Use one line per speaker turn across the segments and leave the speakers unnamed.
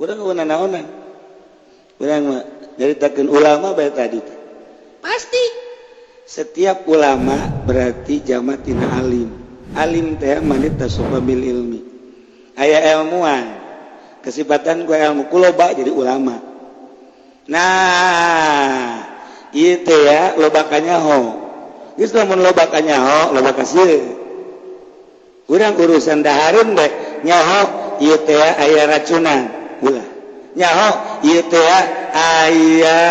naonan urang nyaritakeun ulama bae tadi pasti setiap ulama berarti jama tina alim teh manita subabil ilmi aya ilmuwan kesifatan ku ilmu ku loba jadi ulama nah ieu teh ya loba kanyaho geus lamun loba kanyaho loba ka sieun urang urusan dahareun bae nyaho ieu teh aya racunan ulah nyaho ieu teh aya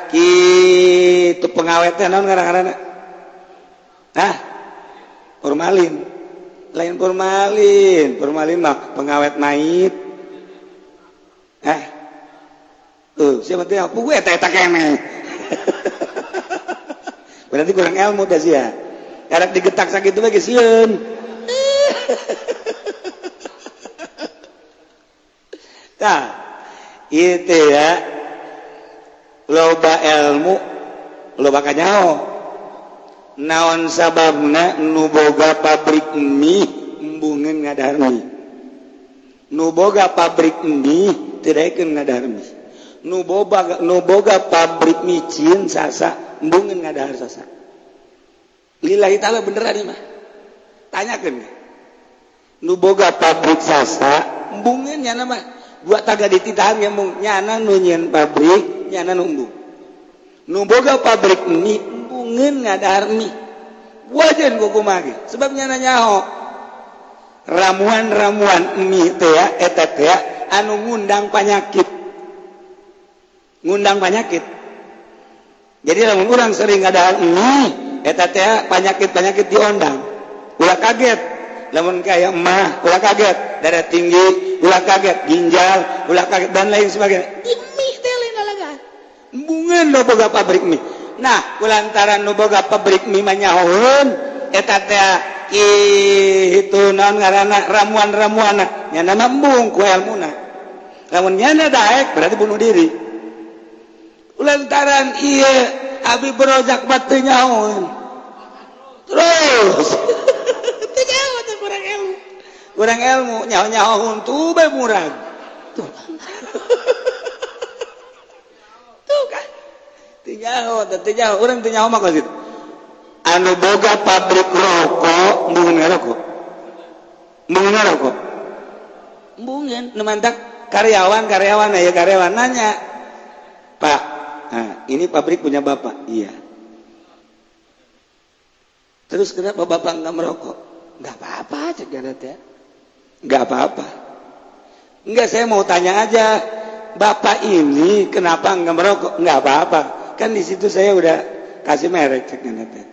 kitu pengawet teh naon ngaranna formalin lain formalin mah pengawet mait siapa teh aku gue eta keneh berarti kurang ilmu dah sia karek digetak sakitu bae geus sieun tah ieu teh ya loba ilmu loba kanyaho naon sababna nu boga pabrik mie embungeun ngadahar mie nu boga pabrik mie teu daekeun ngadahar mie nu boga pabrik micin sasa embungeun ngadahar sasa lillahi taala beneran ieu mah tanyakeun nu boga pabrik sasa embungeun nya mah buat taga dititahan ge mung nyana nu nyieun pabrik nyana nu embung nu boga pabrik mie embungeun ngadahar mie wajan ku kumaha ge sebab nyana nyaho ramuan mie teh ya eta teh anu ngundang penyakit jadi lamun urang sering ngadahar mie eta teh penyakit diondang ulah kaget lamun kaya emah ulah kaget darah tinggi ulah kaget ginjal ulah kaget dan lain sebagainya mie teh lain alagaan embungeun lo boga pabrik mie nah kulantaran nu boga pabrik mie mah nyahoeun eta teh kitu naon ngaranna ramuan-ramuanna nyana embung ku ilmuna lamun nyana daek berarti bunuh diri kulantaran ieu abi berojak mah teu nyahoeun terus teu nyaho teh kurang ilmu nyaho huntu bae murag tuh kan teu nyaho urang teu nyaho mah kitu anu boga pabrik rokok embungeun ngarokok embungeun nu mantak karyawan aya karyawan nanya Pak ini pabrik punya bapak iya terus kenapa bapak enggak merokok enggak apa-apa cek teh enggak apa-apa enggak saya mau tanya aja bapak ini kenapa enggak merokok enggak apa-apa kan di situ saya udah kasih merek cek teh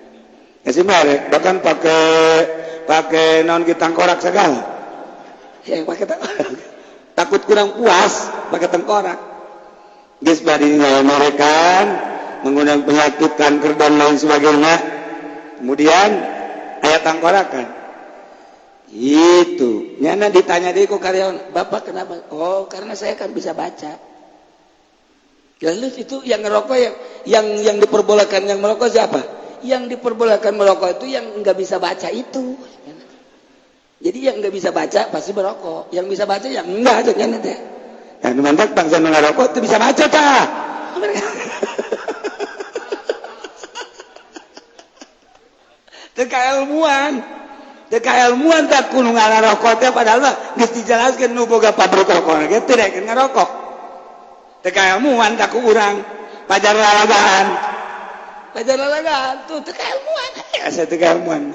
kasih merek bahkan pakai naon kita tengkorak segala yang pakai takut kurang puas pakai tengkorak geus bari merekan mengundang penyakit kanker dan lain sebagainya kemudian aya tengkorakan itu nyana ditanya deui ku karyawan bapak kenapa oh karena saya kan bisa baca lalu itu yang ngerokok yang diperbolehkan yang merokok siapa yang diperbolehkan merokok itu yang nggak bisa baca itu jadi yang nggak bisa baca pasti merokok yang bisa baca yang enggak aja kan teh yang mantap bangsa ngerokok itu bisa baca tah teka ilmuwan tak kudu ngarokok teh padahal mah geus dijelaskeun nu boga pabrik rokok ge teu daekeun ngarokok teka ilmuwan tak ku urang pajar lalagaan tuh teka ilmuwan asa teka ilmuwan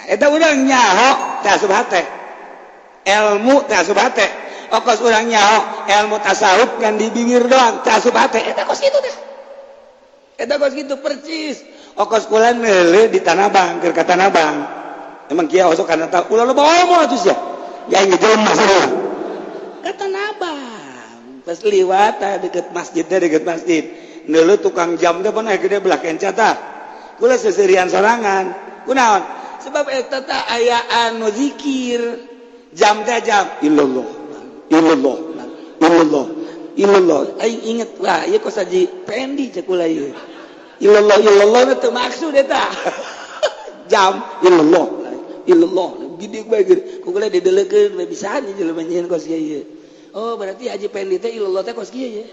eta urang nyaho teh asup hate ilmu teh asup hate okos urang nyaho ilmu tasawuf kan di bibir doang teh asup hate eta kos kitu teh eta kos kitu percis okos kula neuleuh di Tanah Abang keur ka Tanah Abang emang kieu osok kana tah ulah loba omong atuh sia ya ieu jelema sarua ka Tanah Abang pas liwat deket masjid neuleuh tukang jam teh pernah gede belah kenca tah kula seserian sorangan kunaon sebab eta teh aya anu zikir jam teh jam illallah aing inget lah ieu kos saji pendi cek kula ieu illallah teu maksud eta jam illallah gede bae gede kukula dideleukeun bisa nya jelema nyieun kos ieu Oh berarti Haji Pendi teh ilallah teh kos kieu ya.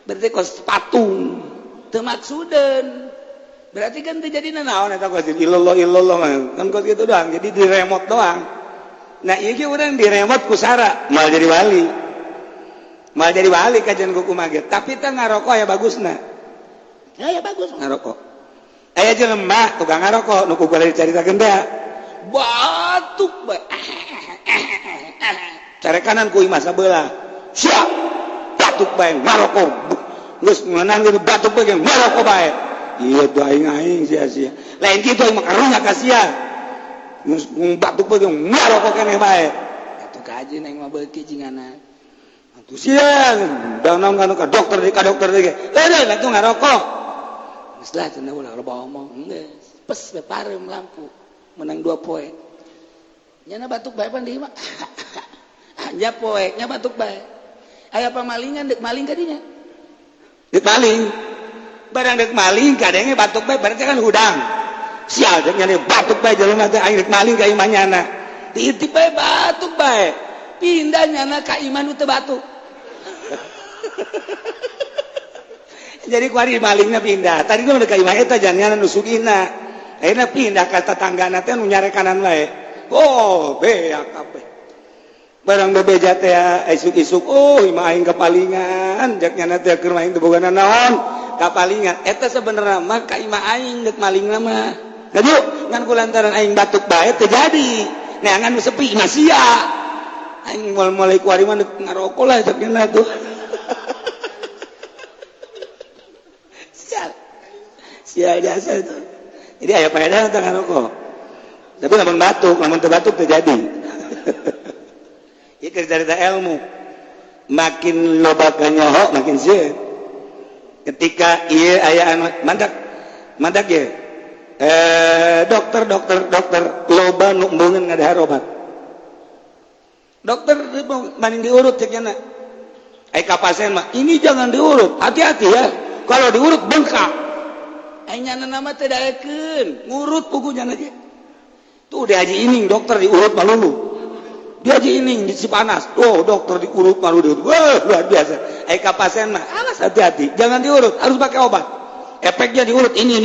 Berarti kos patung. Teu maksudeun. Berarti kan terjadi naon eta kos ilallah mah. Kan kos gitu doang. Jadi di remote doang. Nah ieu ge urang di remote ku sara mal jadi wali. Mal jadi wali kajian ku kumaha ge. Tapi teh ngarokok ya bagusna. Ya bagus ngarokok. Aya jelema tukang ngarokok nu ku bari dicaritakeun teh. Batuk bae. Carekanan ku imah sabelah. Siap. Batuk bae ngarokok. Geus ngeunaan ge batuk bae ngarokok bae. Iya tuh aing sia-sia. Lain kitu aing mah karunya ka sia. Geus batuk bae ngarokok keneh bae. Atuh kaji aing mah beuki cingana. Atuh sia. Danang ka dokter ge. Lain atuh ngarokok. Geus lah cenah ulah loba omong. Geus pes bae parem lampu. Menang 2 poe. Nyana batuk bae pan di mah. Anja poe nya batuk bae. Aya pamalingan dek maling ka dinya. Dek maling. Barang dek maling kadenge batuk bae berarti kan hudang. Sial dek nyana batuk bae jelema teh aing dek maling ka imah nyana. Diitip bae batuk bae. Pindah nyana ka imah nu teu batuk. Jadi kuari malingna pindah. Tadi nu ka imah eta jangan nusugina. Akhirnya pindah ke tetanggana teh nu nyare kanan wae. Oh, beak kabeh. Barang bebeja teh isuk-isuk, oh imah aing kapalingan, jak nyana teh keur main teu bogana naon, kapalingan. Eta sebenarnya mah ka imah aing deuk malingna mah. Ngaju ngan kulantaran aing batuk bae teu jadi. Neangan sepi imah sia. Aing mulai kuari mah ngarokok lah jak nyana tuh. Sial biasa itu. Jadi aya faedah teh ngarokok. Tapi lamun teu batuk terjadi. Ieu keur carita ilmu. Makin loba kanyoho makin sieun. Ketika ieu aya anu mandak ye. Dokter loba nu embeungeun ngadahar obat. Dokter maning diurut cek nya. Ai ka pasien mah, ini jangan diurut. Hati-hati ya. Kalau diurut bengkak. Nyana nama teh daekeun ngurut pugunya aja tuh di Haji Ining dokter diurut malulu di Haji Ining di Cipanas dokter diurut malulu wah luar biasa ka pasien mah alas hati-hati jangan diurut harus pakai obat efeknya diurut ini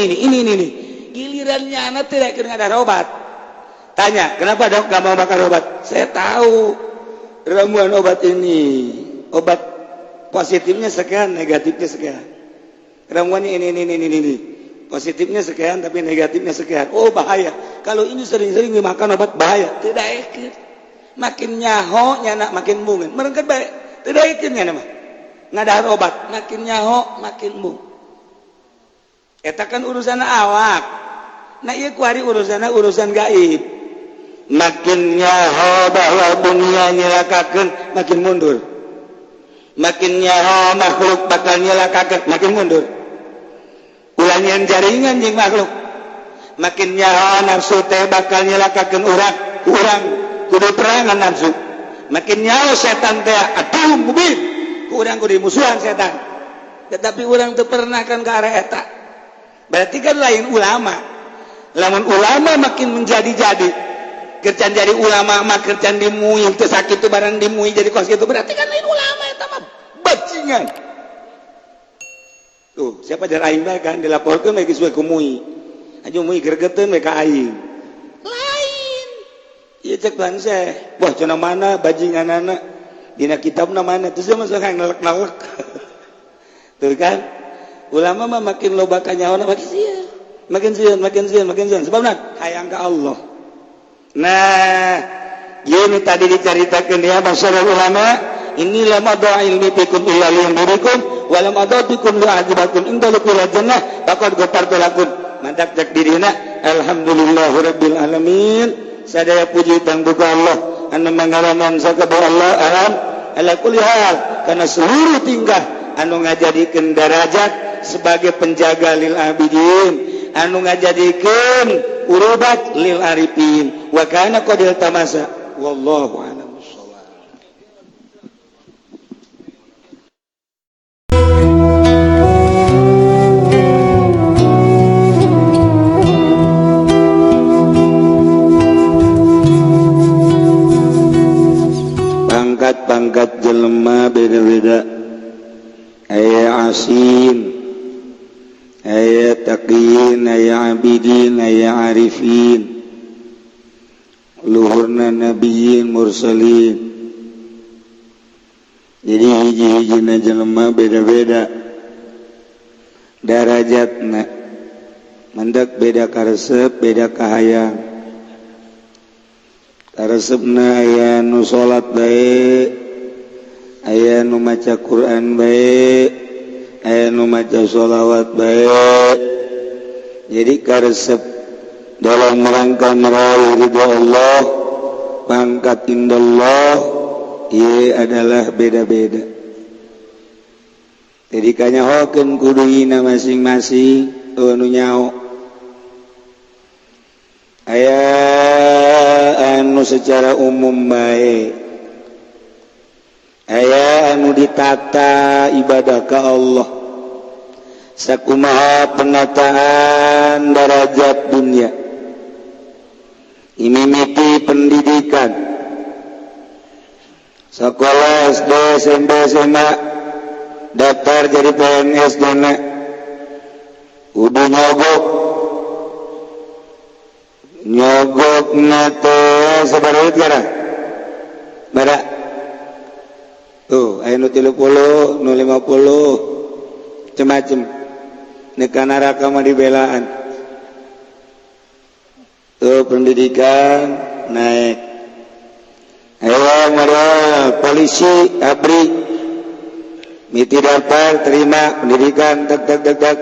gilirannya anak teh daekeun ngadahar obat tanya kenapa dok gak mau makan obat saya tahu ramuan obat ini obat positifnya sekian negatifnya sekian ramuannya ini positifnya sekian tapi negatifnya sekian. Oh bahaya. Kalau ini sering-sering dimakan obat bahaya. Tidak ekir. Makin nyaho nyana makin mungen. Merengket baik. Tidak ekir nyana mah. Ngadahar obat makin nyaho makin mung. Eta kan urusan awak. Nah ieu kuari urusan gaib. Makin nyaho bahwa dunia nyelakakeun makin mundur. Makin nyaho makhluk bakal nyelakakeun makin mundur. Ulangan jaringan jeung makhluk makin nyaho nafsu teh bakal nyelakakeun urang kudu perangan nafsu makin nyaho setan teh atuh mubin urang kudu musuhan setan tetapi urang teu pernah kan ka arah eta berarti kan lain ulama lamun ulama makin menjadi-jadi kerjaan jadi ulama mah kerjaan dimuih teu sakitu barang dimuih jadi kos kitu berarti kan lain ulama eta mah bajingan. Tuh, siapa jar aing bae kan dilaporkeun bae geus we ku MUI. Aju MUI gregeteun we ka aing. Lain. Ieu cek banseh. Wah, cenah mana bajinganana? Dina kitabna mana? Terus mah sok ngelek-ngelek. Tuh kan? Ulama mah makin loba kanyaona makin sieun. Makin sieun. Sebabna hayang ka Allah. Nah, ini tadi diceritakeun dia masyarakat ulama, inilah madha ilmi fikum illa liyandirikum walam adabikum lu'adzibakum indalukul jannah bakal ghafartu lakum mandak jak dirina alhamdulillahirabbil alamin sadaya puji tangguh Allah anu mangaraman sakabeh Allah alam ala kulli hal kana seluruh tingkah anu ngajadikeun darajat sebagai penjaga lil abidin anu ngajadikeun urubat lil arifin wa kana qadil tamasa wallahu a'lam. Pangkat jelema beda-beda aya asin aya taqin aya abidin aya arifin luhurna nabiyyin mursalin jadi hiji-hijina jelema beda-beda darajatna mendak beda karesep beda kahayang karesepna aya nu salat bae aya nu maca Quran bae aya nu maca sholawat bae jadi karesep dalam rangka meraih ridha Allah pangkat indallah ieu adalah beda-beda jadi kanyahokeun kudu hina masing-masing anu nyaho aya anu secara umum bae aya anu ditata ibadah ka Allah sakumaha penataan derajat dunia ini mimiti pendidikan sekolah SD SMP SMA daftar jadi PNS dana udah nyogok nate sabaruit gara bara tuh aya nu 30 nu 50 macem-macem neka neraka mah dibelaan tuh pendidikan naik ayo moral polisi abri miti daftar terima pendidikan tek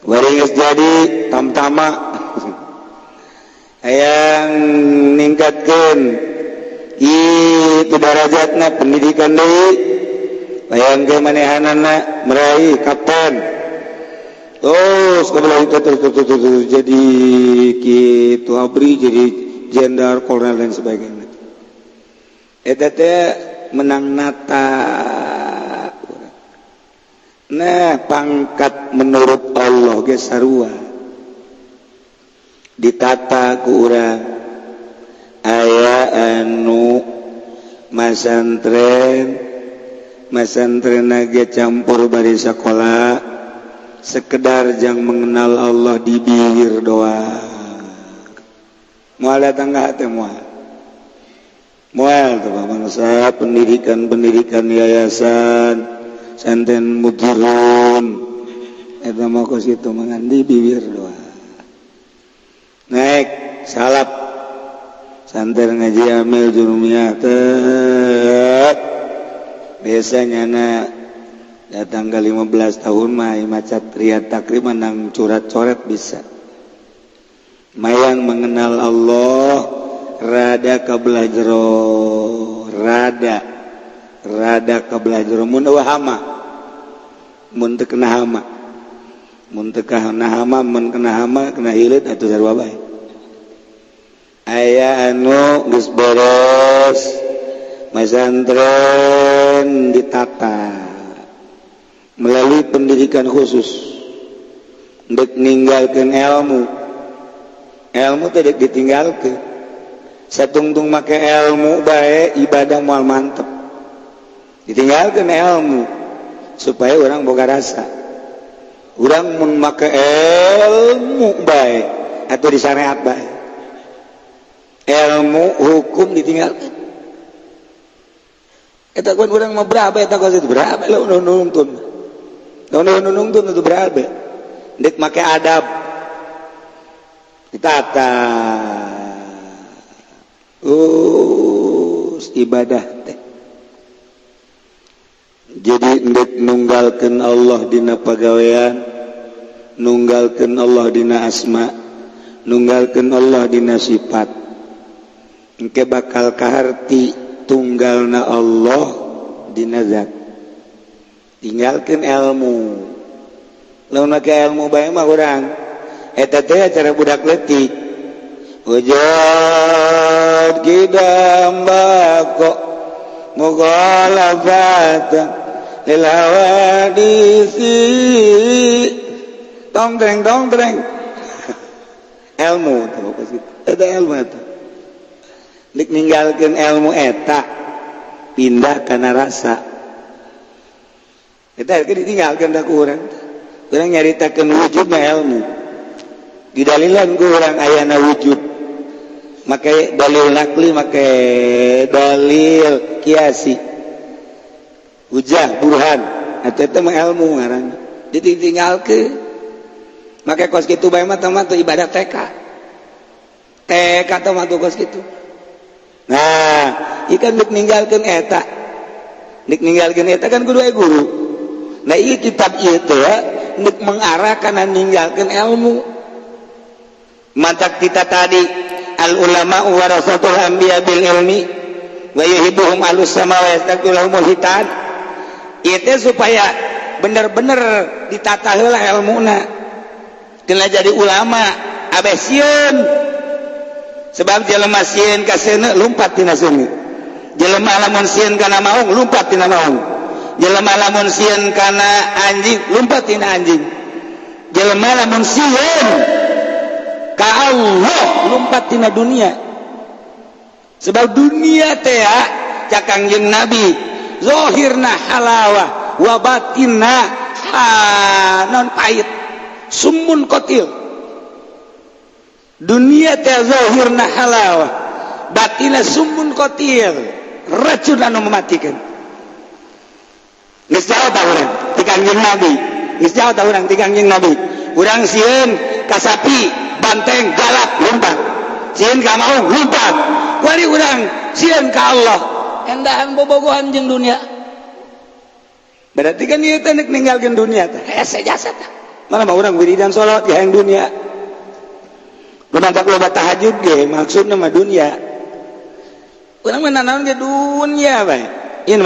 waringis jadi tamtama hayang ningkatkeun itu darajatna pendidikan deui hayang ge manehanana meraih kapten terus kebelah itu terus jadi kitu abri jadi jenderal kolonel dan sebagainya eta teh menang nata nah pangkat menurut Allah ge sarua ditata ku urang aya anu masantren ge campur bari sakola sekedar jang mengenal Allah di bibir doang moal datang ka teh moal tuh bangsa pendidikan yayasan santen mukirun eta mah ku situ mangandi bibir doang naik salap santen ngaji amil jurumiyah teh biasanya na datang ke 15 tahun mah maca riyad takrim menang curat-coret bisa mayang mengenal Allah rada kabelah jero rada kabelah jero mun hama mun teu kena hama mun teu kana hama mun kena hama kena hileut atuh sarua bae aya anu geus beres masantren ditata melalui pendidikan khusus dek ninggalkeun ilmu teh dek ditinggalkeun satungtung make ilmu bae ibadah moal mantep ditinggalkeun ilmu supaya orang boga rasa urang mun make ilmu bae atau di syariat bae ilmu hukum ditinggalkeun eta kun urang mah berabe eta kos itu berabe lo nuntun nuntung itu berabe dek make adab ditata ibadah teh jadi dek nunggalkeun Allah dina pagawean nunggalkeun Allah dina asma nunggalkeun Allah dina sifat engke bakal kaharti tunggalna Allah dina zat tinggalkeun ilmu lamun make ilmu bae mah urang eta teh cara budak leutik wajad kidambako mughalafatan lil hawadisi tongtreng ilmu tuh eta ilmu eta dik ninggalkeun ilmu eta pindah karena rasa kita ditinggalkan tak kurang nyaritakan wujudnya ilmu didalilan kurang ayana wujud makai dalil nakli makai dalil kiasi hujah burhan atau itu mah ilmu ngaran ditinggal ke makai kos gitu bae mah tuh ibadah TK tuh mah kos gitu nah ikan ninggalkeun eta kan kudu aya guru nah ieu kitab ieu teh ya nuk mengarah kana ninggalkeun ilmu mantap kita tadi al ulama warasatul anbiya bil ilmi wa yuhibbuhum alus sama wa yastaqbilahumul hitan itu supaya bener-bener ditata heula ilmuna kena jadi ulama abeh sieun sebab jelema sieun ka seuneu lumpat tina seuneu jelema lamun sieun kana maung lumpat tina maung jelema lamun sieun kana anjing lumpat tina anjing jelema lamun sieun ka Allah lumpat tina dunia sebab dunia teh cak Kangjeng Nabi zahirna halawah wa batinna non pahit sumun qatil dunia teh zahirna halawah batinna sumun qatil racun anu mematikan geus jauh ta urang ti Kangjeng Nabi geus jauh ta urang ti Kangjeng Nabi urang sieun ka sapi banteng galak lompat sieun ka maung lompat kuari urang sieun ka Allah endahan bobogohan jeung dunia berarti kan ieu teh ninggalkeun dunia teh hese jasad mana mah urang wiridan salat di hayang dunia lumantak loba tahajud ge maksudna mah dunia urang mah nanaon ge dunia bae ieu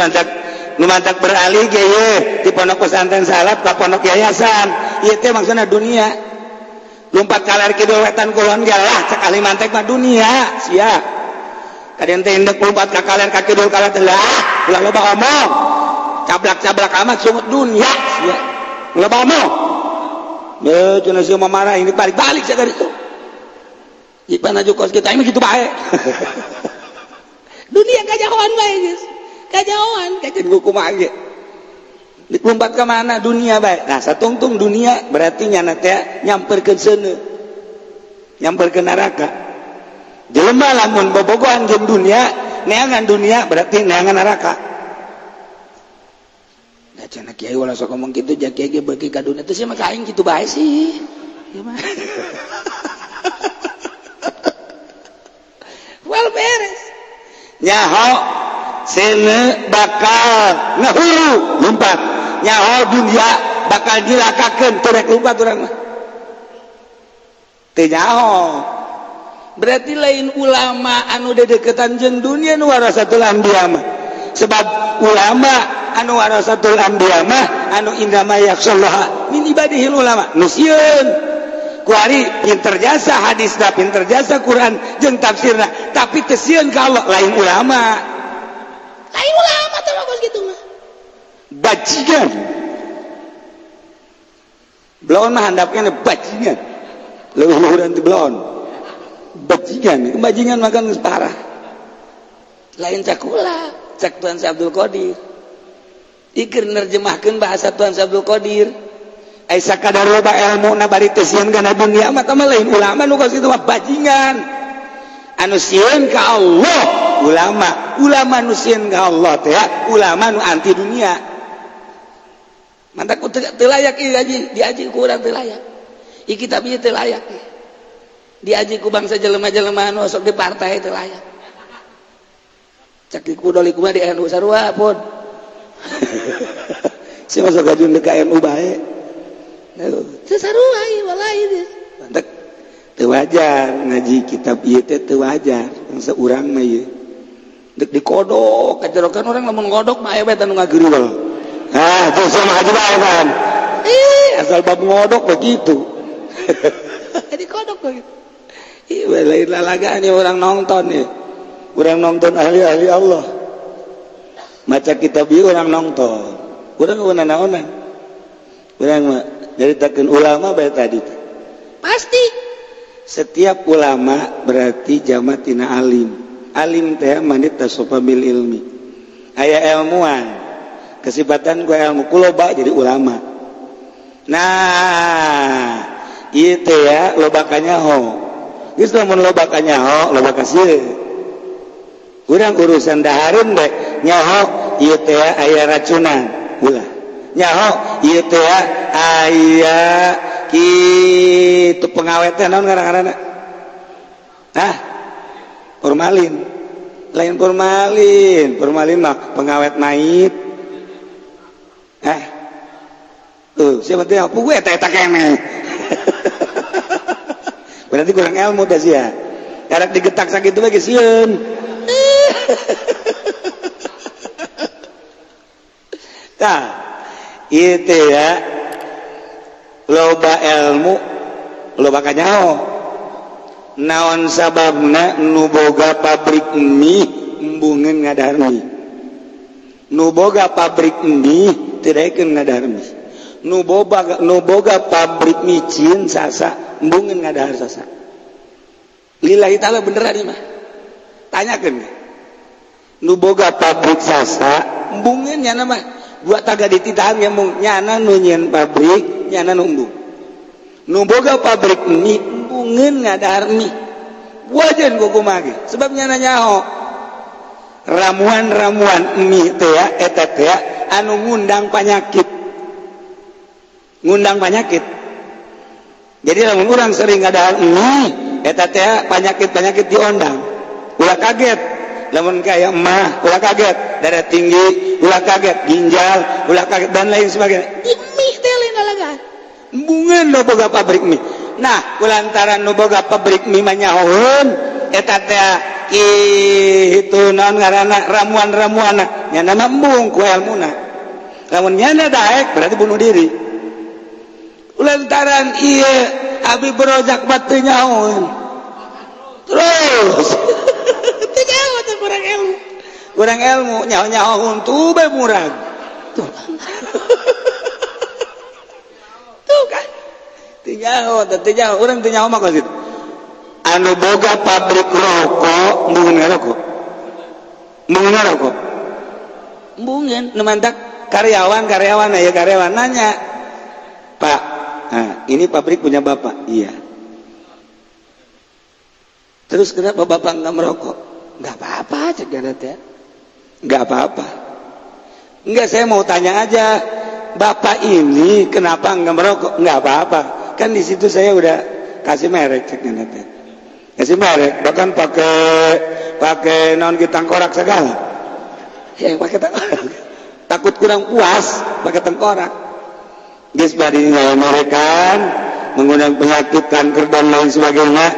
lumantak beralih ge ye di pondok pesantren salaf ka pondok yayasan ieu teh maksudna dunia lompat kaler kidul wetan kulon ge lah cek ahli mantek mah dunia sia kaden teh endek lompat ka kaler ka kidul kaler teh lah ulah loba omong cablak-cablak amat sungut dunia sia loba omong ye cenah sia mah marah ini balik-balik sagari itu ipan aju kos kita ini gitu bae dunia kajahoan bae geus kajahoan kajen kumaha ge dilompat ke mana dunia baik nah satungtung dunia berarti nyana teh nyamperkeun seuneu nyamperkeun neraka jelema lamun bobogohan jeung dunia neangan dunia berarti neangan neraka da cenah kiai ulah sok ngomong kitu jak kiai ge beuki ka dunia teh sia mah aing kitu bae sih ieu mah well beres nyaho seuneu bakal ngahuru lompat nyaho dunia bakal dilakakeun turek lompat urang mah teu nyaho berarti lain ulama anu dedeketan jeung dunia nu warasatul anbiya mah sebab ulama anu warasatul anbiya mah anu indama yakhshallaha min ibadihil ulama nu sieun kuari pinter jasa hadisna pinter jasa Quran jeung tafsirna tapi teu sieun ka Allah lain ulama terus gitu mah bajingan belon mah handapkeun bajingan luhuran teh belon bajingan makan geus parah lain cakula cak Tuan Syekh Abdul Qadir ikir nerjemahkeun bahasa Tuan Syekh Abdul Qadir ai sakadar loba ilmuna bari teu sieun kana dunia mah tah lain ulama nu kitu mah bajingan anu sieun ka Allah ulama nu sieun ka Allah teh ulama nu anti dunia mantak teu layak ieu diaji ku urang teu layak ieu kitab ieu teu layak diaji ku bangsa jelema-jelema anu sok di partai teu layak cak dikudoli kumaha di NU sarua pun si masuk gajun ka NU bae teu sarua ieu wallahi mantak teu wajar ngaji kitab ieu teh teu wajar bangsa urang mah ieu dek dikodok kajerokan orang lamun ngodok mah aya bae anu ngageriwel terus sama haji bae kan asal bab ngodok begitu dikodok begitu lain lalagaan ya orang nonton ya orang nonton ahli-ahli Allah maca kitab ieu orang nonton urang naonan urang mah nyaritakeun ulama bae tadi pasti setiap ulama berarti jama tina alim teh manit tasofa bil ilmi aya ilmuwan kesempatan gue ilmu kuloba jadi ulama. Nah itu ya lobakannya ho geus lamun lobakannya ho loba kasih urang urusan dahareun deh nyaho ieu teh aya racunan ulah nyaho ieu teh aya kitu pengawet teh naon ngaranna formalin lain formalin mah pengawet mayit tuh siapa tuh apa gue eta kene berarti kurang ilmu dah sia karek digetak sakitu bae geus sieun tah itu ya loba ilmu loba kanyaho naon sababna nu boga pabrik mie embungeun ngadarmi nu boga pabrik mie teu daekeun ngadarmi nu boga pabrik micin sasa embungeun ngadahar sasa lillahi ta'ala beneran ieu mah tanyakeun nu boga pabrik sasa embungeun nya mah dua taga dititahan ge mung nyana nu nyieun pabrik nyana nu embung nu boga pabrik mie embungeun ngadahar mie wajan kumaha ge sebab nyana nyaho ramuan-ramuan mie teh ya eta teh anu ngundang penyakit jadi lamun urang sering ngadahar mie eta teh penyakit diondang ulah kaget lamun kaya emah ulah kaget darah tinggi ulah kaget ginjal ulah kaget dan lain sebagainya mie teh lain alagaan embungeun lo boga pabrik mie nah kulantaran nu boga pabrik mie mah nyahoeun eta teh kitu naon ngaranna ramuan-ramuanna nyana embung ku ilmuna lamun nyana daek berarti bunuh diri lantaran iya abi berojak batu nyaon terus nyaho tuh kurang ilmu nyaho untuk be murag tuh kan nyaho urang teu nyaho mah kosit anu boga pabrik rokok embungeun ngarokok embungeun nu mantak karyawan aya karyawan nanya Pak ini pabrik punya bapak iya terus kenapa bapak nggak merokok nggak apa-apa cek teh nggak apa-apa enggak saya mau tanya aja bapak ini kenapa nggak merokok nggak apa-apa kan di situ saya udah kasih merek cek teh kasih merek bahkan pakai non kita tengkorak segala yang pakai tengkorak takut kurang puas pakai tengkorak geus bari merekan mengundang penyakit kanker dan lain sebagainya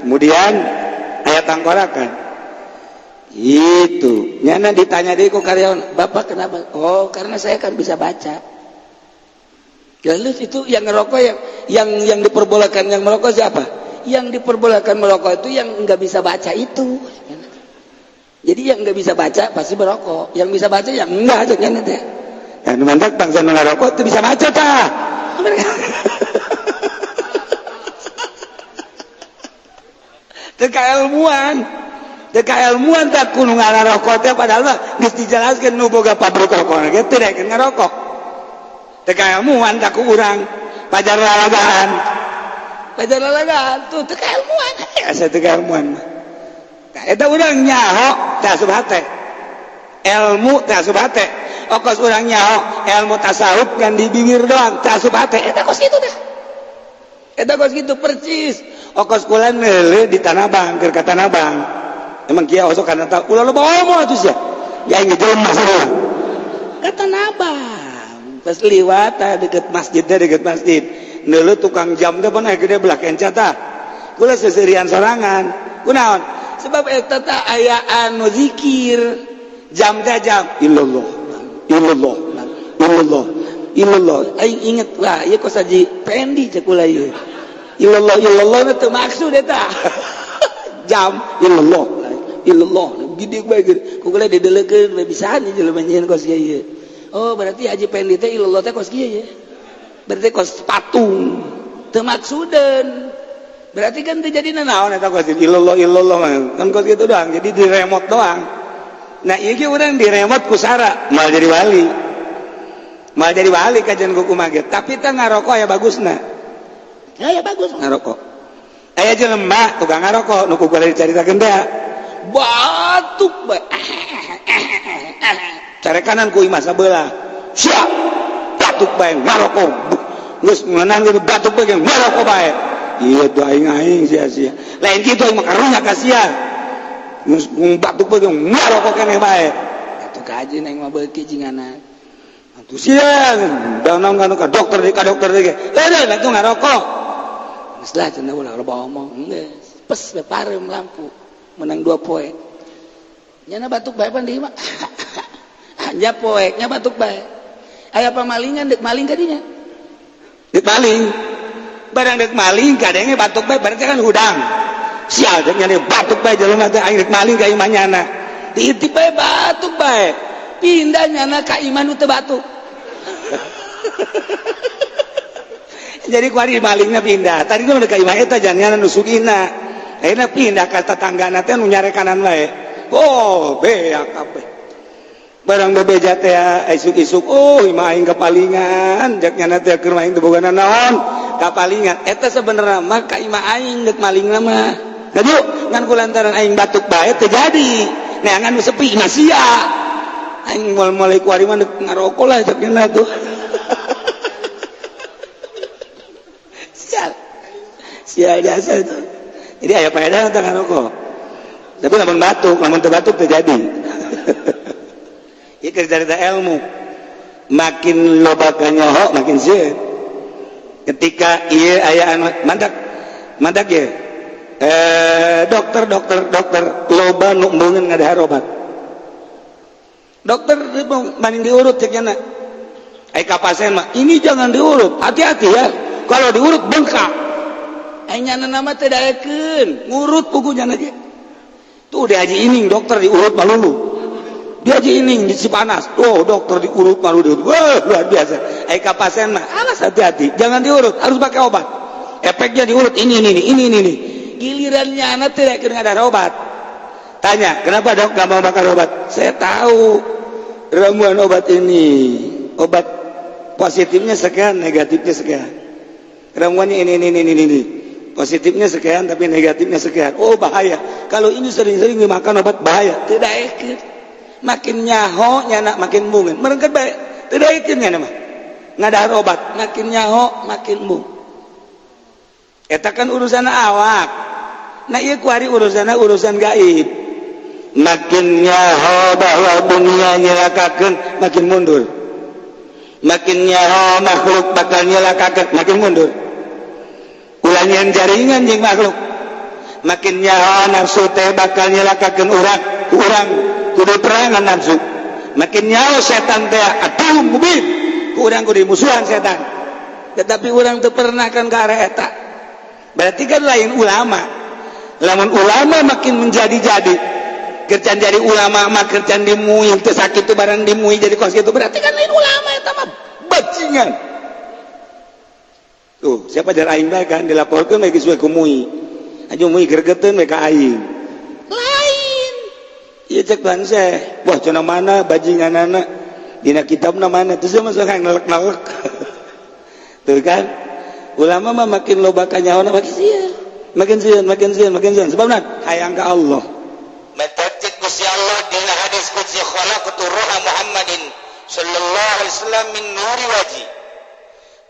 kemudian aya tangkorakan itu nyana ditanya deui ku karyawan bapak kenapa oh karena saya kan bisa baca lalu itu yang ngerokok yang diperbolehkan yang merokok siapa yang diperbolehkan merokok itu yang enggak bisa baca itu jadi yang enggak bisa baca pasti merokok yang bisa baca yang enggak aja nyana teh dan mantak bangsa ngarokok itu bisa baca tah teka ilmuwan tak kudu ngarokok teh padahal mah geus dijelaskeun nu boga pabrik rokok ge teu daekeun ngarokok teka ilmuwan tak ku urang pajar lalagaan tuh teka ilmuwan asa teka ilmuwan mah eta urang nyaho teh subhat teh ilmu teh subhat teh okos urang nyaho ilmu tasawuf kan di bibir doang teh subhat teh eta kos kitu teh eta kos kitu percis okos kula neuleuh di Tanah Abang keur ka Tanah Abang emang kieu osok kana ta ulah loba omong atuh sia ya inget jelema sarua ka Tanah Abang pas liwat deket masjid neuleuh tukang jam teh pernah gede belah kenca tah kula seserian sorangan kunaon sebab eta teh aya anu zikir jam teh jam illallah aing inget lah ieu kos haji pendi cek ulah ieu illallah teh maksud eta jam illallah gede bae ku kula dideleukeun bisaan jelema nyieun kos ieu oh berarti haji pendi teh illallah teh kos kieu ya berarti kos patung teu maksudeun berarti kan teu jadi naon eta kos illallah kan kos kitu doang jadi di remote doang nah iki urang diremot ku sara mal jadi wali kajian kuku maget tapi teh ngarokok ya bagusna ya bagus ngarokok aya jelema tukang ngarokok nu kuku dicaritakeun teh batuk bae care kanan ku imah sabelah sia batuk bae ngarokok geus meunang gitu batuk bae ngarokok bae ieu tuh aing sia-sia lain kitu aing mah karunya ka sia geus batuk bae ngarokok keneh bae atuh kaji aing mah beuki cingana atuh sia danang ka dokter deui lain atuh ngarokok geus lah cenah ulah loba omong geus pes we pareum lampu menang 2 poe nyana batuk bae pan deui mah anja poe nya batuk bae aya pamalingan dek maling ka dinya dek maling barang dek maling kadenge batuk bae berarti kan hudang sial dek nyana batuk bae jelema teh aing dek maling ka imah nyana diitip bae batuk bae pindah nyana ka imah nu teu batuk jadi kuari malingna pindah tadi nu ka imah eta jangan nu sugina akhirnya pindah ke tetanggana teh nu nyare kanan wae oh beak kabeh barang bebeja teh isuk-isuk oh imah aing kepalingan jak nyana teh keur main teu boga naon kapalingan eta sebenarnya mah ka imah aing deuk malingna mah jadi ngan kulantaran aing batuk bae teu jadi neangan nu sepi imah sia aing mulai kuari mah deuk ngarokok lah jak nyana tuh sia jasa itu jadi aya faedah teh ngarokok tapi lamun teu batuk terjadi ieu keur carita ilmu makin loba ka nyoho makin sieun ketika ieu aya anu mandak ye dokter loba nu mbeungeun ngadahar obat dokter maning diurut cek nya ai ka pasien mah ini jangan diurut hati-hati ya kalau diurut bengkak nyana nama teh daekeun ngurut kukunya aja tuh di Haji Ining dokter diurut malulu di Haji Ining di Cipanas tuh dokter diurut malulu wah luar biasa ai ka pasien mah alas hati-hati jangan diurut harus pakai obat efeknya diurut ini gilirannya anak teh daekeun ngadahar obat tanya kenapa dok gak mau makan obat saya tahu ramuan obat ini obat positifnya sekian negatifnya sekian ramuannya ini positifnya sekian tapi negatifnya sekian oh bahaya kalau ini sering-sering dimakan obat bahaya tidak ekir makin nyaho nyana makin mungkin merengket baik tidak ekir nyana mah ngadahar obat makin nyaho makin mung eta kan urusan awak nah iya kuari urusan gaib makin nyaho bahwa dunia nyelakakeun makin mundur makin nyaho makhluk bakal nyelakakeun makin mundur ulangan jaringan jeung makhluk makin nyaho nafsu teh bakal nyelakakeun urang kudu perangan nafsu makin nyaho setan teh atuh mubin ku urang kudu musuhan setan tetapi urang teu pernah kan ka arah eta berarti kan lain ulama lamun ulama makin menjadi-jadi kerjaan jadi ulama mah kerjaan dimui teu sakitu barang dimui jadi kos kitu berarti kan lain ulama eta mah bajingan. Tuh, siapa jar aing bae kan dilaporkeun we geus we ku mui. Aju mui gregeteun we ka aing. Lain. Ieu cek banseh. Wah, cenah mana bajinganana? Dina kitabna mana? Teu sama sok ngelek-ngelek. Tuh kan? Ulama mah makin loba ka nyaona makin sieun. Makin sieun. Sebabna hayang ka Allah. Matajik Gusti Allah dina hadis qudsi khalaqatu ruha Muhammadin sallallahu alaihi wasallam min nuri wajhi.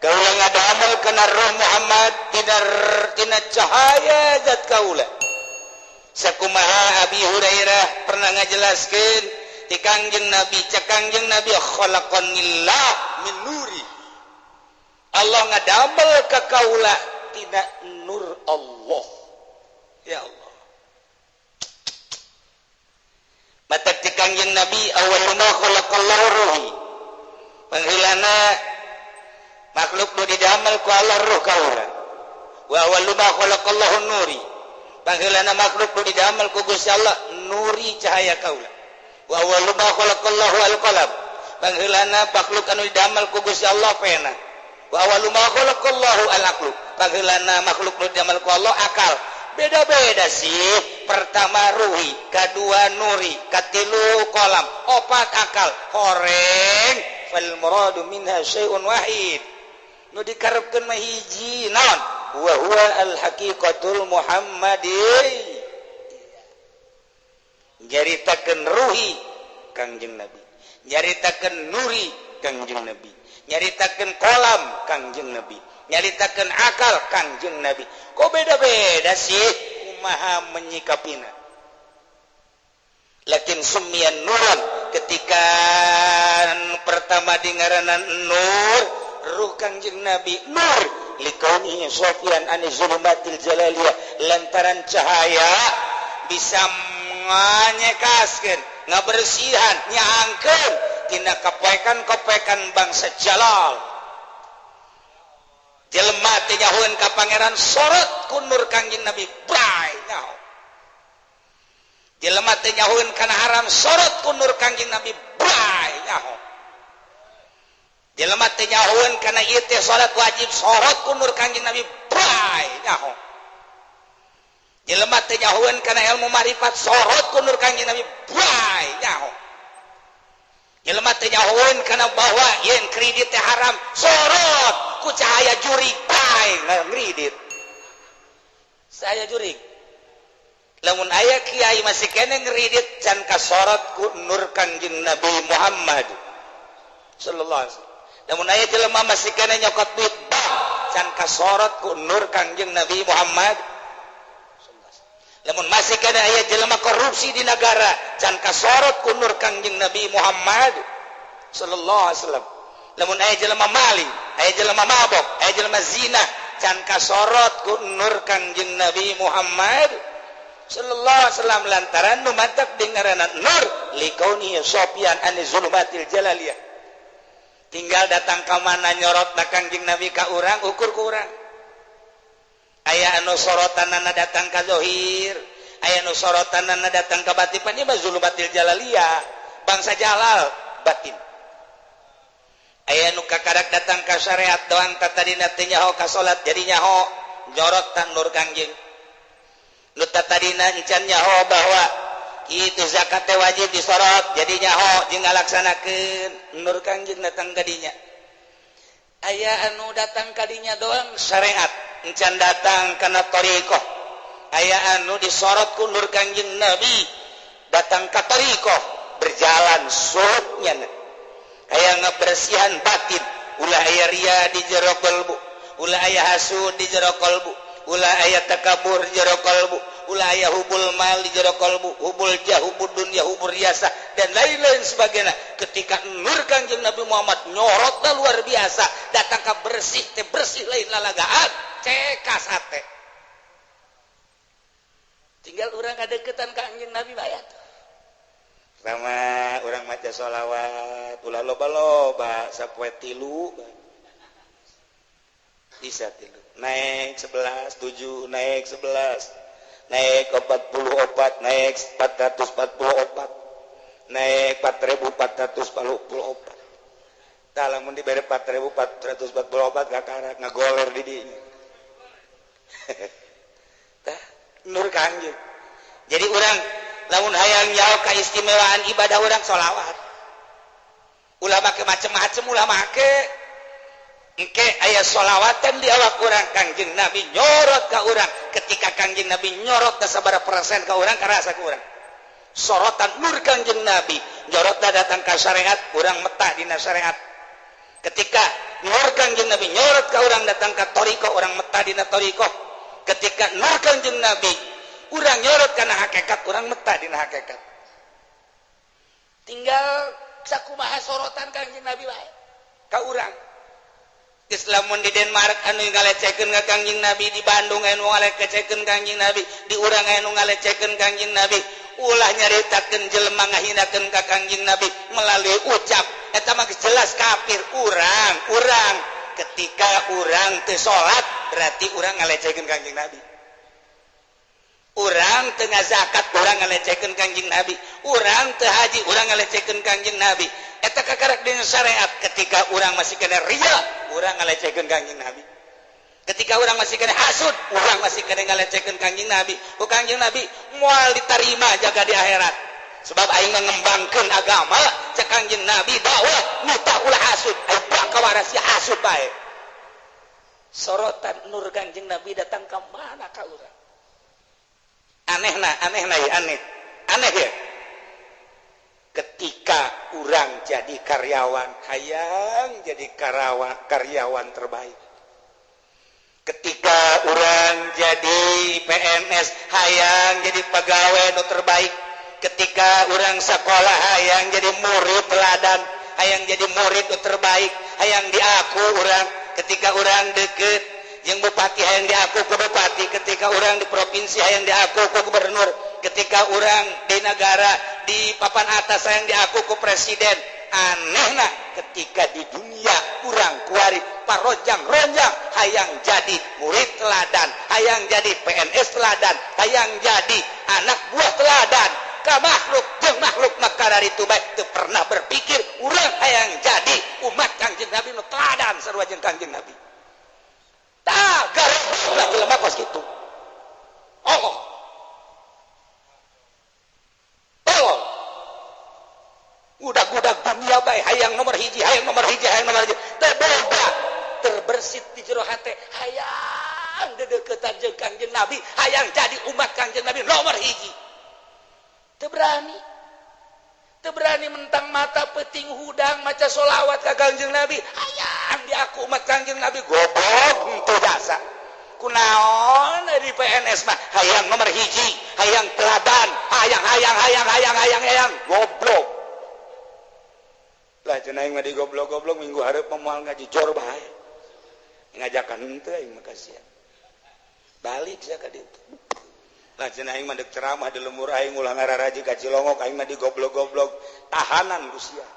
Kaula ngadamel kana roh Muhammad tina cahaya zat kaula sakumaha Abi Hurairah pernah ngajelaskeun ti Kangjeng Nabi cek Kangjeng Nabi khalaqanillah min nuri Allah ngadamel ka kaula tina nur Allah ya Allah mata ti Kangjeng Nabi awaluna khalaqallahu ruhi panghilana makhluk nu didamel ku Allah ruh kaula wa awwalu ma khalaqallahu nuri panggilana makhluk nu didamel ku Gusti Allah nuri cahaya kaula wa awwalu ma khalaqallahu al-qalam panggilana makhluk anu didamel ku Gusti Allah pena wa awwalu ma khalaqallahu al-aqlu panggilana makhluk nu didamel ku Allah akal beda-beda sih
pertama ruhi, kedua nuri, katilu kolam, opat akal, horeng fal muradu minha syai'un wahid. Nu dikarepkeun mah hiji naon? Wa huwa al haqiqatul muhammadiyah. Nyaritakeun ruhi Kangjeng Nabi, nyaritakeun nuri Kangjeng Nabi, nyaritakeun kolam Kangjeng Nabi, nyaritakeun akal Kangjeng Nabi. Kok beda-beda sih kumaha menyikapina? Lakin summiyan nurun, ketika pertama dingaranan nur, ruh Kangjeng Nabi nur likaunihi sofian an zulumatil jalaliyah, lantaran cahaya bisa nganyekaskeun, ngabersihan, nyaangkeun tina kepekan-kepekan bangsa Jalal. Jelema teh nyahoeun ka pangeran sorot ku nur Kangjeng Nabi bray nyaho. Jelema teh nyahoeun kana haram sorot ku nur Kangjeng Nabi bray nyaho. Jelema teh nyahoeun kana ieu teh salat wajib sorot ku nur Kangjeng Nabi bray nyaho. Jelema teh nyahoeun kana ilmu marifat sorot ku nur Kangjeng Nabi bray nyaho. Jelema teh nyahoeun kana bahwa yen kredit teh haram sorot ku cahaya jurig bray ngridit. Saya jurig. Lamun aya kiai masih kene ngridit can kasorot ku nur Kangjeng Nabi Muhammad sallallahu alaihi wasallam. Lamun aya jelema masih kene nyokot duit bank can kasorot ku nur Kangjeng Nabi Muhammad. Lamun masih kena aya jelema korupsi di negara can kasorot ku nur Kangjeng Nabi Muhammad sallallahu alaihi wasallam. Lamun aya jelema maling, aya jelema mabok, aya jelema zina can kasorot ku nur Kangjeng Nabi Muhammad sallallahu alaihi wasallam, lantaran nu mantap dingaranan nur likauni sofian an zulumatil jalaliyah. Tinggal datang ka mana nyorot na Kangjeng Nabi ka urang, ukur ku urang. Aya anu sorotanana datang ka zahir, aya anu sorotanana datang ka batin, ieu mah zulumatil jalaliyah, bangsa jalal batin. Aya anu kakarak datang ka syariat doang tatadina teh nyaho ka salat jadi nyaho nyorot tan nur Kangjeng. Nu tatadina encan nyaho bahwa kitu zakat teh wajib disorot jadi nyaho jeung ngalaksanakeun nur Kangjeng datang ka dinya. Aya anu datang ka dinya doang syariat encan datang kana thariqah. Aya anu disorot ku nur Kangjeng Nabi datang ka thariqah berjalan surutnya. Aya ngabersihan batin, ulah aya ria di jero qalbu, ulah aya hasud di jero qalbu, ulah aya takabur di jero qalbu, ulah aya hubul mal di jero qalbu, hubul jah, hubul dunya, hubul riasa dan lain-lain sebagainya. Ketika nur Kangjeng Nabi Muhammad nyorotna luar biasa, datang ka bersih teh bersih lain lalagaan, cekas hate. Tinggal urang ngadeukeutan ka Kangjeng Nabi bayat. Sama urang maca sholawat, ulah loba-loba sapoe 3 bisa 3. Naik 11, 7, naik 11. Naik 44, naik 444. Naik 4444. Tah lamun dibere 4444 kakara ngagoler di dinya. Tah nur Kangjeng. Jadi urang lamun hayang nyaho kaistimewaan ibadah urang sholawat. Ulah make macem-macem ulah make. Engke aya sholawatan di awak urang Kangjeng Nabi nyorot ka urang. Ketika Kangjeng Nabi nyorot ka sabaraha persen ka urang karasa ka urang. Sorotan nur Kangjeng Nabi nyorotna datang ka syariat, urang metah dina syariat. Ketika nur Kangjeng Nabi nyorot ka urang datang ka thariqah, urang metah dina thariqah. Ketika nur Kangjeng Nabi urang nyorot kana hakikat, urang metah dina hakikat. Tinggal sakumaha sorotan Kangjeng Nabi wae ka urang. Geus lamun di Denmark anu ngalecehkeun ka Kangjeng Nabi, di Bandung anu ngalecehkeun Kangjeng Nabi, di urang anu ngalecehkeun Kangjeng Nabi, ulah nyaritakeun jelema ngahinakeun ka Kangjeng Nabi melalui ucap, eta mah jelas kafir. Urang ketika urang teu salat berarti urang ngalecehkeun Kangjeng Nabi. Urang teu ngazakat, urang ngalecehkeun Kangjeng Nabi. Urang teu haji, urang ngalecehkeun Kangjeng Nabi. Eta kakarak dina syariat. Ketika urang masih kena ria, urang ngalecehkeun Kangjeng Nabi. ketika orang masih kena hasud orang masih kena ngalecehkeun Kangjeng Nabi ku Kangjeng Nabi moal diterima jaga di akhirat sebab aing mengembangkeun agama cek Kangjeng Nabi dakwah nu tah ulah hasud aing bakawaras si hasud bae sorotan nur Kangjeng Nabi datang ke mana ka urang aneh ya ketika orang jadi karyawan hayang jadi karyawan terbaik ketika orang jadi PNS hayang jadi pegawai nu terbaik ketika orang sekolah hayang jadi murid teladan hayang jadi murid nu terbaik hayang diaku orang ketika orang deket yang bupati hayang diaku ke bupati ketika orang di provinsi hayang diaku ke gubernur ketika orang di negara di papan atas hayang diaku ke presiden anehna ketika di dunia orang kuari parojang-ronjang hayang jadi murid teladan hayang jadi PNS teladan hayang jadi anak buah teladan ka makhluk jeung makhluk makara itu baik teu pernah berpikir urang hayang jadi umat Kangjeng Nabi nu teladan sarua jeung Kangjeng Nabi tah gara jelema kos kitu Allah budak-budak dunia bae hayang nomor hiji terboga terbersit di jero hate hayang dedeketan jeung Kangjeng Nabi hayang jadi umat Kangjeng Nabi nomor hiji teu berani mentang mata peting hudang maca solawat ka Kangjeng Nabi hayang diaku umat Kangjeng Nabi goblok henteu jasa kunaon di PNS mah hayang nomor hiji hayang teladan hayang goblok lah cenah aing mah di goblok-goblok minggu hareup moal ngaji jor bae ngajakan henteu aing mah kasihan balik sia ka ditu lah cenah aing mah deuk ceramah di lembur aing ulah ngararaji ka Cilongok aing mah di goblok-goblok tahanan ku sia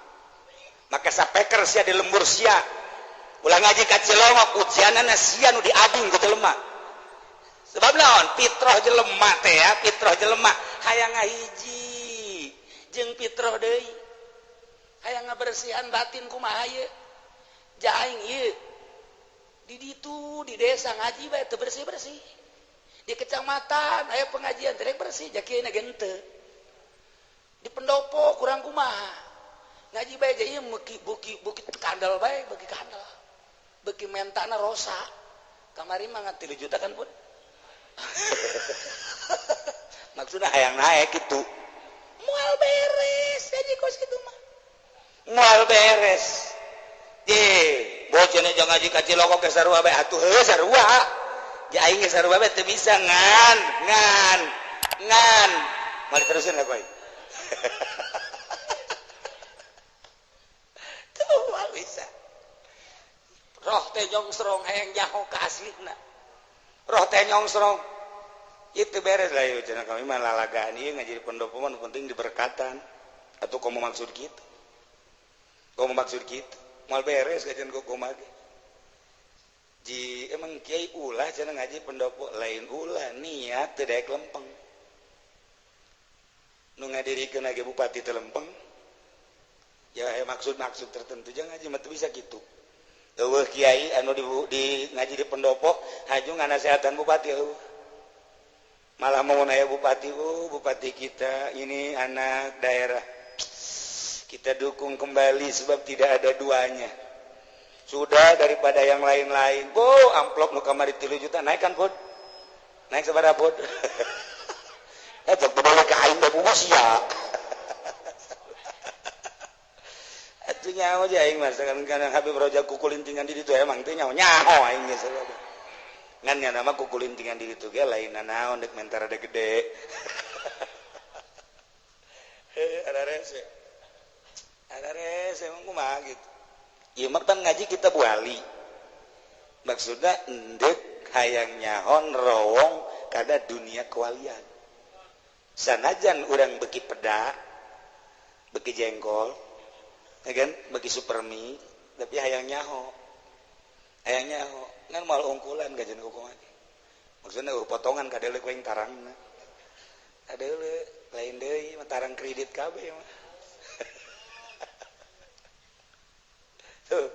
make sapeker sia di lembur sia ulah ngaji ka Cilongok ujianana sia nu diading ku jelema sebab naon fitrah jelema teh ya fitrah jelema hayang ngahiji jeung fitrah deui hayang ngabersihan batin kumaha ieu ja aing ieu di ditu di desa ngaji bae teu bersih-bersih di kecamatan aya pengajian terek bersih ja kieu na ge henteu di pendopo kurang kumaha ngaji bae ja ieu bukit kandal bae beuki kandal beuki mentana rosa kamari mah 3 juta kan pun maksudna hayang naek kitu moal beres jadi kos kitu mah moal beres bocahna jangan ngaji ka Cilongok ke sarua bae atuh heuh sarua ja aing ge sarua bae teu bisa ngan mari terusin lah koy tuh mal bisa roh teh nyongsrong hayang nyaho ka aslina roh teh nyongsrong itu beres lah ieu cenah kami mah lalagaan ieu ngaji di pendopo mah penting diberkatan atuh komo maksud kitu mal beres kajian kumaha ge ji emang kiai ulah cenah ngaji pendopo lain ulah niat teu daek lempeng nu ngadirikeun ge bupati teu lempeng ya maksud tertentu jangan ngaji mah teu bisa kitu eueuh kiai anu di ngaji di pendopo haju nganasehatan bupati eueuh malah mau aya bupati bupati kita ini anak daerah kita dukung kembali sebab tidak ada duanya sudah daripada yang lain-lain amplop nu kamari 3 juta naik kan Pod naik sabaraha Pod eta balik ka aing teh bungkus ya atuh nyaho je aing mah sakan Habib Roja kukulintingan di ditu emang teh nyaho aing geus ngan nya nama kukulintingan di ditu ge lain naon dek mentara de gede ada rese emang kumaha gitu ieu mah pan ngaji kita buali maksudna endek hayang nyahon rawong kada dunia kewalian sanajan urang beki peda beki jengkol ya kan beki supermi tapi hayang nyaho ngan moal ungkulan gajeun kumaha maksudna potongan kadele kuing tarangna kadele lain deui tarang kredit kabeh mah tuh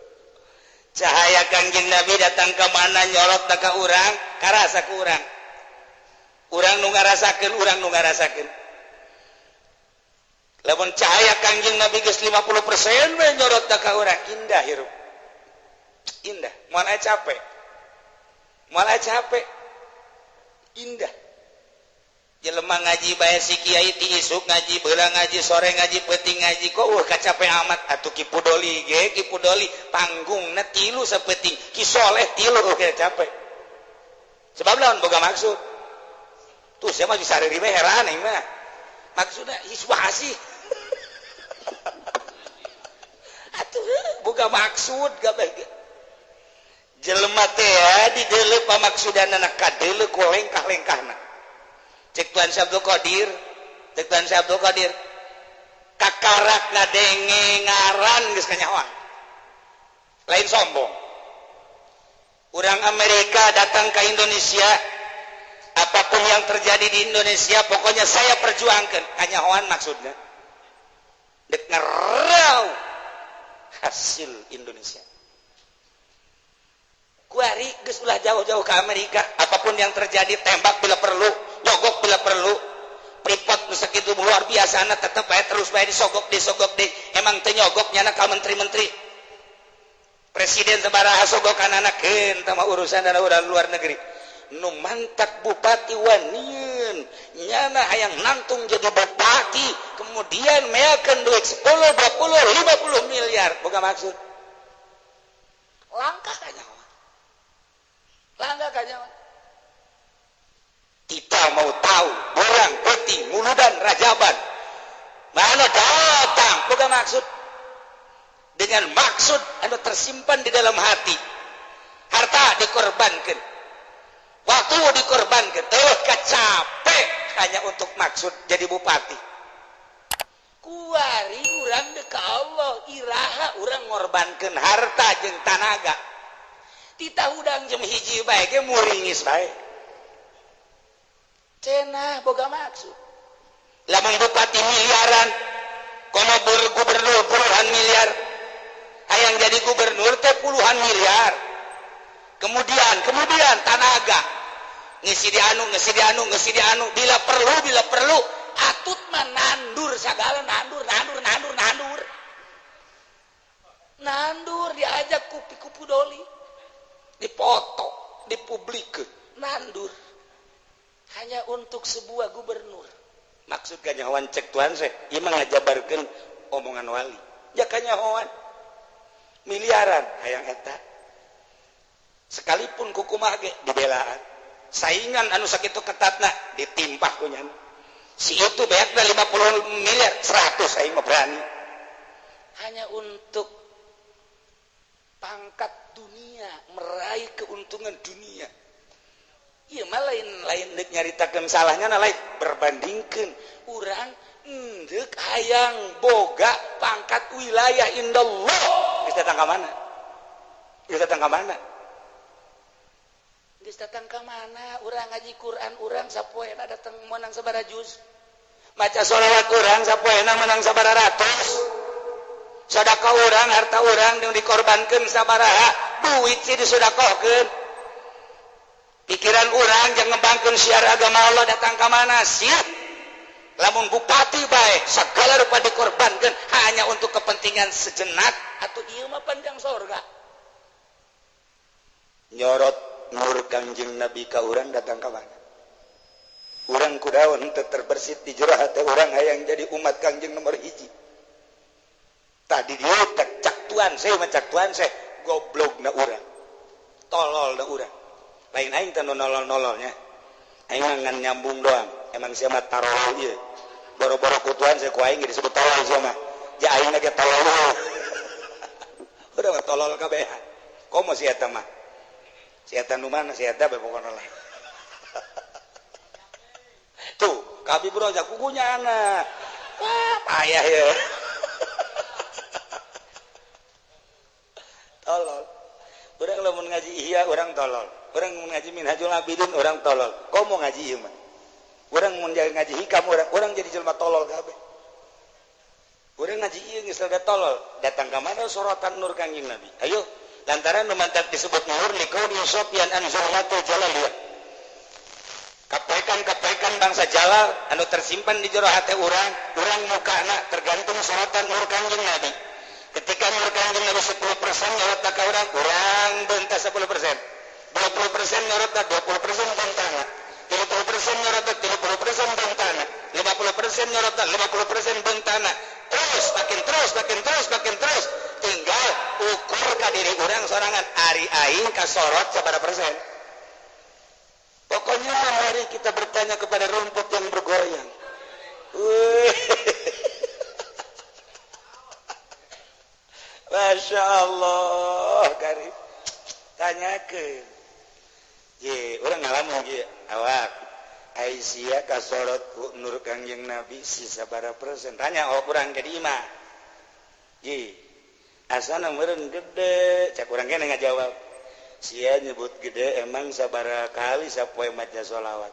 cahaya Kangjeng Nabi datang ke mana nyorot ka urang karasa ku urang nu ngarasakeun urang nu ngarasakeun lamun cahaya Kangjeng Nabi geus 50% we nyorot ka urang indah hirup indah moal capek indah jelema ngaji bae si kiai ti isuk ngaji beula ngaji sore ngaji peuting ngaji kok kacape amat atuh Kipu Doli panggungna tilu sapeuting Ki Soleh tilu oke capek sebab lawan boga maksud tuh saya mah disariri we heran aing mah maksudna iswahasi atuh boga maksud gabeh jelema teh di deuleu pamaksudanna kadeuleu ku lengkah-lengkahna cek Tuan Syabdul Qadir kakarak ngadenge ngaran geus kanyahoan lain sombong orang Amerika datang ke Indonesia apapun yang terjadi di Indonesia pokoknya saya perjuangkan kanyahoan maksudnya dek ngerau hasil Indonesia kuari geus ulah jauh-jauh ke Amerika apapun yang terjadi tembak bila perlu nyogok bila perlu Freeport nu sakitu luar biasa na tetep bae terus bae disogok deh emang teu nyogok nyana ka menteri-menteri presiden sabaraha sogokan anakeun tah mah urusan dana urang luar negeri nu mantak bupati wanieun nyana hayang nangtung jadi bupati kemudian meakeun duit 10 20 50 miliar boga maksud langkah kanyawan kita mau tahu orang peti muludan rajaban mana datang bukan maksud dengan maksud anu tersimpan di dalam hati harta dikorbankan waktu dikorbankan teuh capek hanya untuk maksud jadi bupati kuari urang deka Allah iraha urang ngorbankeun harta jeung tanaga tita udang jem hiji bae ge muringis bae cenah boga maksud lamun bupati miliaran kono gubernur puluhan miliar hayang jadi gubernur teh puluhan miliar kemudian tanaga ngisi di anu bila perlu atut mah nandur sagala nandur diajak Kipu Doli dipoto dipublikeun nandur hanya untuk sebuah gubernur maksud kanyahoan cek Tuan Syekh ieu mah ngajabarkeun omongan wali ya kanyahoan miliaran hayang eta sekalipun kukumaha ge dibelaan saingan anu sakitu ketatna ditimpah ku nyana si itu beakna 50 miliar 100 aing mah berani hanya untuk pangkat dunia meraih keuntungan dunia iya mah lain dek nyaritakeun salahnya lain berbandingkeun urang endek hayang boga pangkat wilayah indallah geus datang ka mana geus datang ka mana urang ngaji Quran urang sapoena datang menang sabaraha juz maca sholawat urang sapoena menang sabaraha ratus sedekah urang harta urang yang dikorbankeun sabaraha duit sih disedekahkeun pikiran orang jangan ngembangkeun syiar agama Allah datang ke mana sih lamun bupati baik segala rupa dikorbankan hanya untuk kepentingan sejenak atau ieu mah panjang surga nyorot nur Kangjeng Nabi ka urang datang ke mana urang kudaon teu terbersit di jero hate urang hayang jadi umat Kangjeng nomor hiji tadi dia cak Tuan Syekh goblokna urang tololna urang lain aing teh nolol-nololnya aing ngan nyambung doang emang sia mah tarol ieu boro-boro ku Tuan Syekh ku aing disebut tolol sia mah ja aing ge tolol udah mah tolol kabeh komo si eta mah si eta nu mana si eta bae pokona lah tuh kabi bro jak kukunya anak wah payah ya tolol urang lamun ngaji ihya urang tolol orang ngaji Minhajul Abidin orang tolol kau mau ngaji ieu mah orang mun ngaji hikam orang jadi jelema tolol kabeh urang ngaji ieu geus rada tolol datang ka mana sorotan nur Kangjeng Nabi ayo lantaran nu mantap disebut nur likauni sofyan an zulmatul jalaliyah kapaikan bangsa jalal anu tersimpan di jero hati urang mukana tergantung sorotan nur kanjeng Nabi. Ketika nur kanjeng Nabi 10% nyorot ka urang beunta 10%. 20% nyorot 20% bentana. 30% nyorot 30% bentana. 50% nyorot 50% bentana. Terus makin terus tinggal ukur ka diri urang sorangan ari aing kasorot sabaraha persen. Pokoknya mari kita bertanya kepada rumput yang bergoyang. Masya Allah, Karim. Tanyakeun. Ye, orang ngalamun ge awak. Aisyah kasorot ku nur kanjeng Nabi si sabaraha persen. Tanya urang jadi imah. Ye, asana meureun gede, cak urang kene ngajawab. Sia nyebut gede emang sabaraha kali sapoe maca sholawat.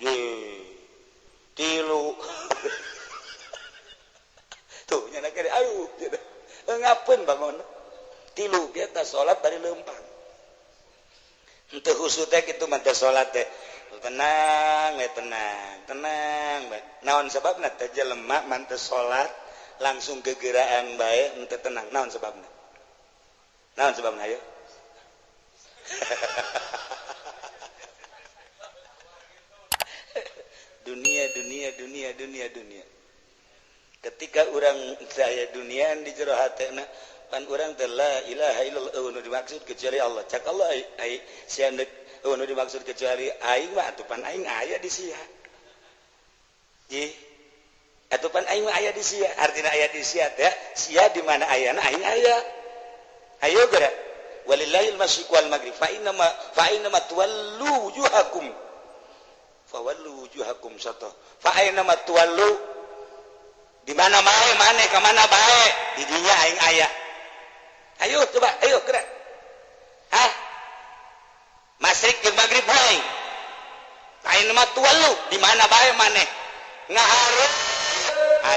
Ye. 3. Tuh nyana kene aduh. Ngapeun bangun. 3 ge tah salat dari leumpang. Henteu khusus teh kitu maca salat teh. Tenang. Naon sababna teh jelema manteu salat langsung gegeraan bae henteu tenang. Naon sababna? Ayo? dunia. Ketika orang saya duniaan di jero hatena pan orang teh la ilaha illallah nu dimaksud kecuali Allah. Cak Allah ai sia nu dimaksud kecuali aing mah atupan aing aya di sia. Ji atupan aing mah aya di sia. Artina aya di sia teh sia di mana ayana aing aya. Ayo geura. Walillahil masyriq wal maghrib fa inna ma tuwallu wujuhakum fawallu wujuhakum satah fa aina ma tuwallu di mana bae mane ka mana bae di dinya aing aya. Ayo coba ayo gerak masyriq jeung maghrib bae fa aina ma tuwallu di mana bae mane ngaharep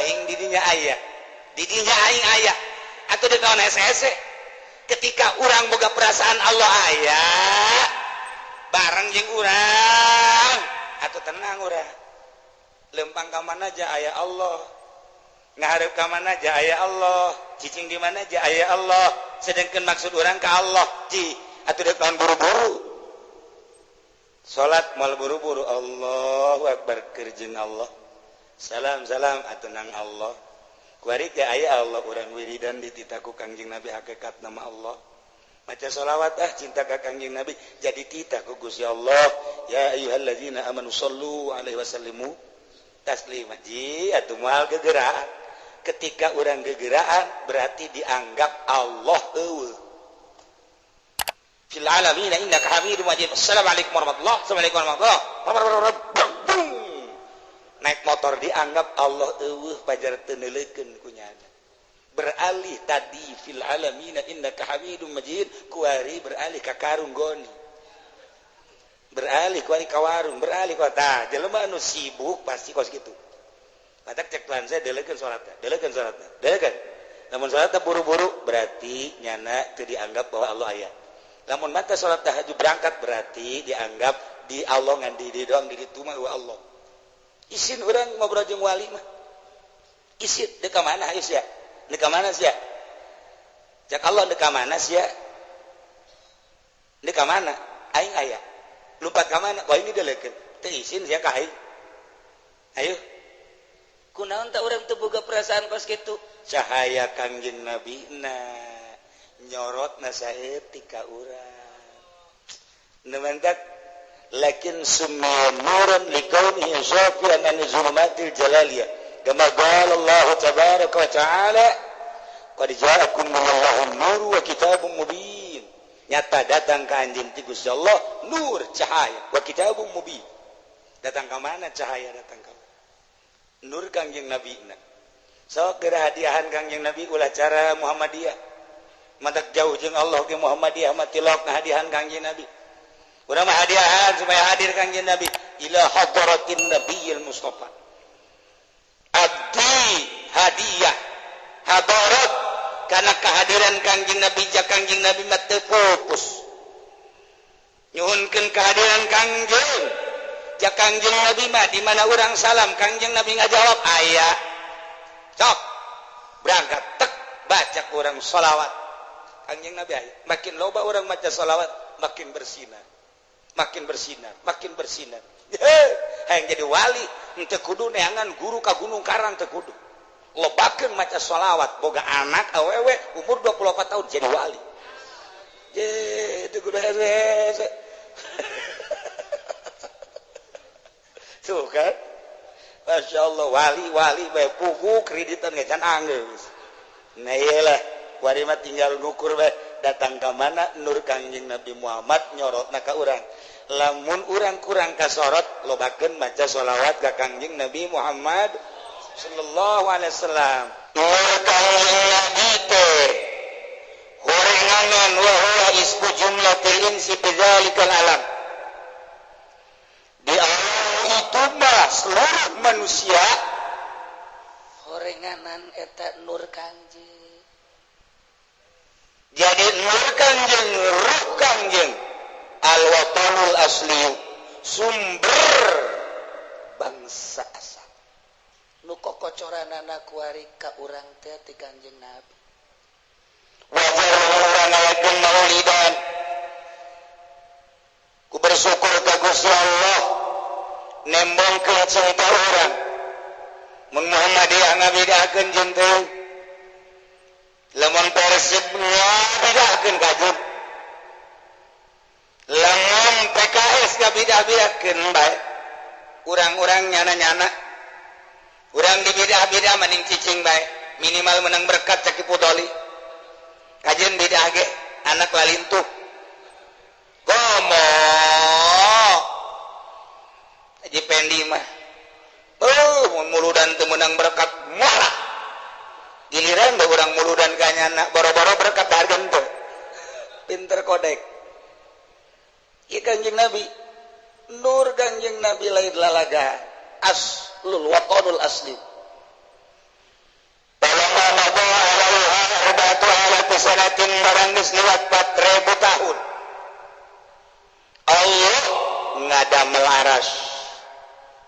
aing di dinya aya atuh di naon ese ketika orang boga perasaan Allah aya bareng jeung urang atuh tenang urang lempang ka mana aja aya Allah ngaharep ka mana aja aya Allah cicing di mana aja aya Allah sedengkeun maksud urang ka Allah ci atuh deuk naon buru-buru salat moal buru-buru Allahu akbar keur jeung Allah salam atuh nang Allah kuari teh aya Allah urang wiridan dititaku Kangjeng Nabi hakikat nama Allah maca sholawat cinta ka Kangjeng Nabi jadi tita ku Gusti Allah ya ayyuhallazina amanu shallu alaihi wasallimu taslima ji atuh moal gegeraan ketika urang gegeraan berarti dianggap Allah eueuh fil alamin innaka hamidum majid assalamualaikum warahmatullahi naik motor dianggap Allah eueuh pajar teu neuleukeun ku nyana beralih tadi fil alamin innaka hamidum majid kuari beralih ka karung goni beralih kuari ka warung beralih ka tah jelema anu sibuk pasti kos kitu matak cek plan saya deulekeun salatna lamun salatna buru-buru berarti nyana teu dianggap bahwa Allah aya lamun mata salat tahajud berangkat berarti dianggap di Allah ngan di doang di ditu mah Allah isin orang ngobrol jeung wali mah isin dek ka mana hayu sia dek ka mana sia cak Allah dek ka mana sia dek ka mana aing aya lupat ka mana wah ini deulekeun teu isin sia ka aing ayo kunaon teh urang teu boga perasaan kos kitu cahaya Kangjeng Nabi nyorotna saeutik ka urang nementak lakin summa nuran likaunihi syafi'an an zulumatil jalaliyah kama qala Allah tabaraka wa ta'ala qad ja'akum minallahun nur wa kitabun mubin nyata datang ka anjeun ti Gusti Allah nur cahaya wa kitabun mubin datang ka mana cahaya datang ka nur Kangjeng Nabi sok geura hadiahan Kangjeng Nabi ulah cara Muhammadiyah madak jauh jeung Allah ge Muhammadiyah mah tilok hadiahan Kangjeng Nabi urang mah hadiahan supaya hadir Kangjeng Nabi ila hadratin nabiyil mustafa abdi hadiah hadarat karena kehadiran Kangjeng Nabi jak Kangjeng Nabi mah teu fokus nyuhunkeun kehadiran Kangjeng jak Kangjeng Nabi mah di mana urang salam Kangjeng Nabi ngajawab aya sok berangkat tek baca urang sholawat Kangjeng Nabi aya makin loba urang maca sholawat makin bersinar makin bersinar makin bersinar hayang jadi wali teu kudu neangan guru ka Gunung Karang teu kudu lobakeun maca sholawat boga anak awewe umur 24 tahun jadi wali ye teu kudu hese tuh kan Masya Allah wali bae pugu kreditan ngecan anggeus nah iyalah wari mah tinggal ngukur bae datang ka mana nur Kangjeng Nabi Muhammad nyorotna ka urang lamun urang kurang kasorot lobakeun maca sholawat ka Kangjeng Nabi Muhammad sallallahu alaihi wasallam nur Kangjeng Nabi teh horenganan wa huwa isbu jumlatil insi fi dzalikal alam di alam itu mah seluruh manusia horenganan eta nur Kangjeng jadi nur Kangjeng ruh Kangjeng al-watanul asli sumber bangsa asal nu kokocoranana kuari ka urang teh ti Kangjeng Nabi wajar urang ngalakeun maulidan ku bersyukur ka Gusti Allah nembongkeun cerita urang mun Muhammadiyah ngabedakeun jeung teu lamun Persib ngabedakeun kajut lamun PKS ngabedakeun bae urang-urang nyana-nyana urang dibeda-beda mending cicing bae minimal menang berkat caki pudoli kajian beda ge anak lalintuh gomo Haji Pendi mah muludan teu menang berkat marah giliran bae urang muludan ka nyana boro-boro berkat hargen teu pinter kodek ieu Kangjeng Nabi nur Kangjeng Nabi lain lalaga aslul watanul asli Palamma naba alaiha arba'atu alati sanatin barang geus liwat 4000 tahun Allah ngadamel aras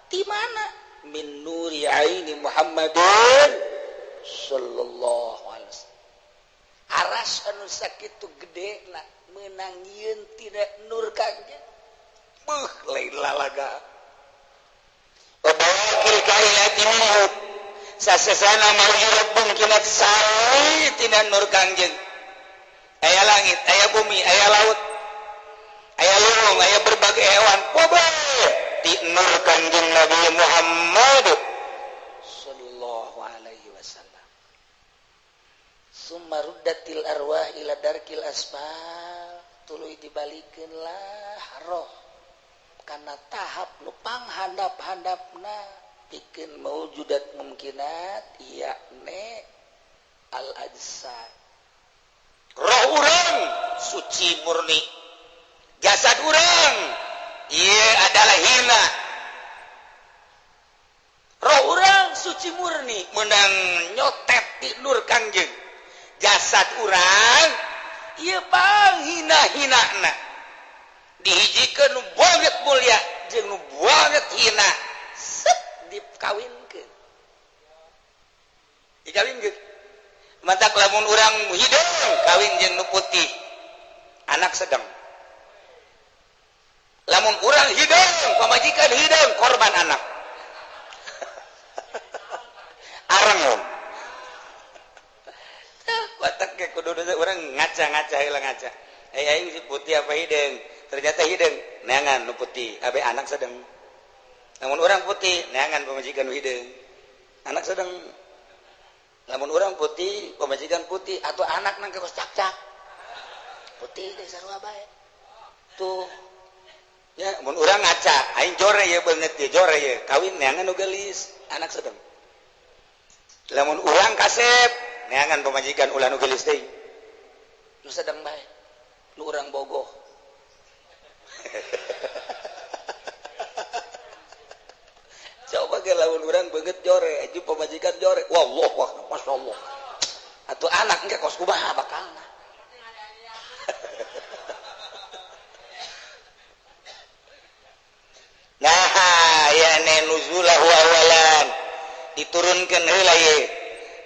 di mana min nuri aini Muhammadin sallallahu alaihi wasallam aras anu sakitu gedena meunang yeun tidak nur Kangjeng beuh lain lalaga Wabawakil kailati minhut sasesana mawjudat mungkinat sari tina nur Kangjeng aya langit, aya bumi, aya laut aya lurung, aya berbagai hewan pobae di nur Kangjeng Nabi Muhammad sallallahu alaihi wasallam summa ruddatil arwah ila darkil asfal tuluy dibalikeun lah roh karena tahap nupang handap-handapna bikin mawjudat mungkinat yakni al-ajsad roh urang suci murni jasad urang ieu adalah hina roh urang suci murni menang nyotet di nur Kangjeng jasad urang ieu pang hina-hinana dihijikeun nu banget mulia jeung nu banget hina set dikawinkeun mantak lamun urang hideung kawin jeung nu putih anak sedang lamun urang hideung pamajikan hideung korban anak areng watak ke kudu urang ngaca-ngaca heula ngaca aing si putih apa hideung ternyata hideung neangan nu putih abe anak sedang lamun urang putih neangan pamajikan hideung anak sedang lamun urang putih pamajikan putih atau anak nang geus cak-cak putih teh sarua bae tuh ya mun urang ngaca aing jore ye beungeut ye jore ye kawin neangan nu geulis anak sedang lamun urang kasep neangan pamajikan ulah nu geulis deui nu sedang bae nu urang bogoh coba ke lawan orang banget jore aja pemajikan jore wallah wah masyaallah atau anak engke kos kumaha bakalna. Nah ya nuzulahu awalan diturunkan heula ye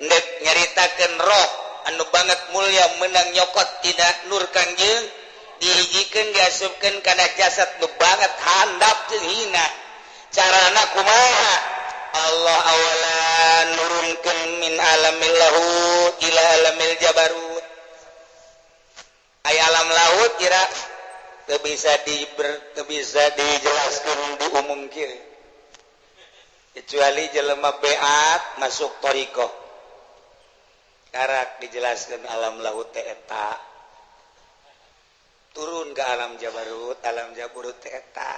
ndek nyaritakeun roh anu banget mulia menang nyokot tina nur Kangjeng dihijikeun diasupkeun kana jasad nu banget handap jeung hina carana kumaha Allah awalan nurunkeun min alamil lahut ila alamil jabarut aya alam laut kira teu bisa dijelaskeun diumumkeun kecuali jelema beat masuk thariqah karak dijelaskeun alam laut teh eta turun ke alam jabarut teh eta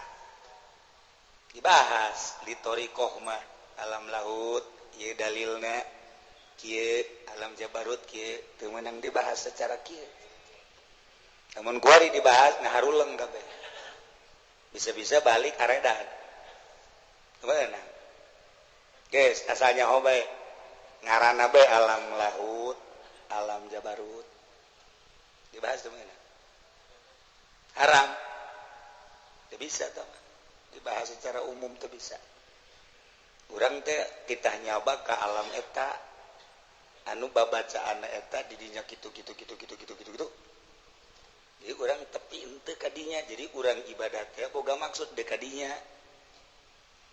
dibahas di thariqah mah alam laut ieu dalilna kieu alam jabarut kieu teu meunang dibahas secara kieu namun kuari dibahas ngaharuleng kabeh bisa-bisa balik aredan meunang geus asalnya hobe ngaranna bae alam laut alam jabarut dibahas teu meunang haram teu bisa tah dibahas secara umum teu bisa urang teh kita nyoba ka alam eta anu babacaanna eta di dinya kitu jadi urang tepi henteu ka dinya jadi urang ibadah teh boga maksud dek ka dinya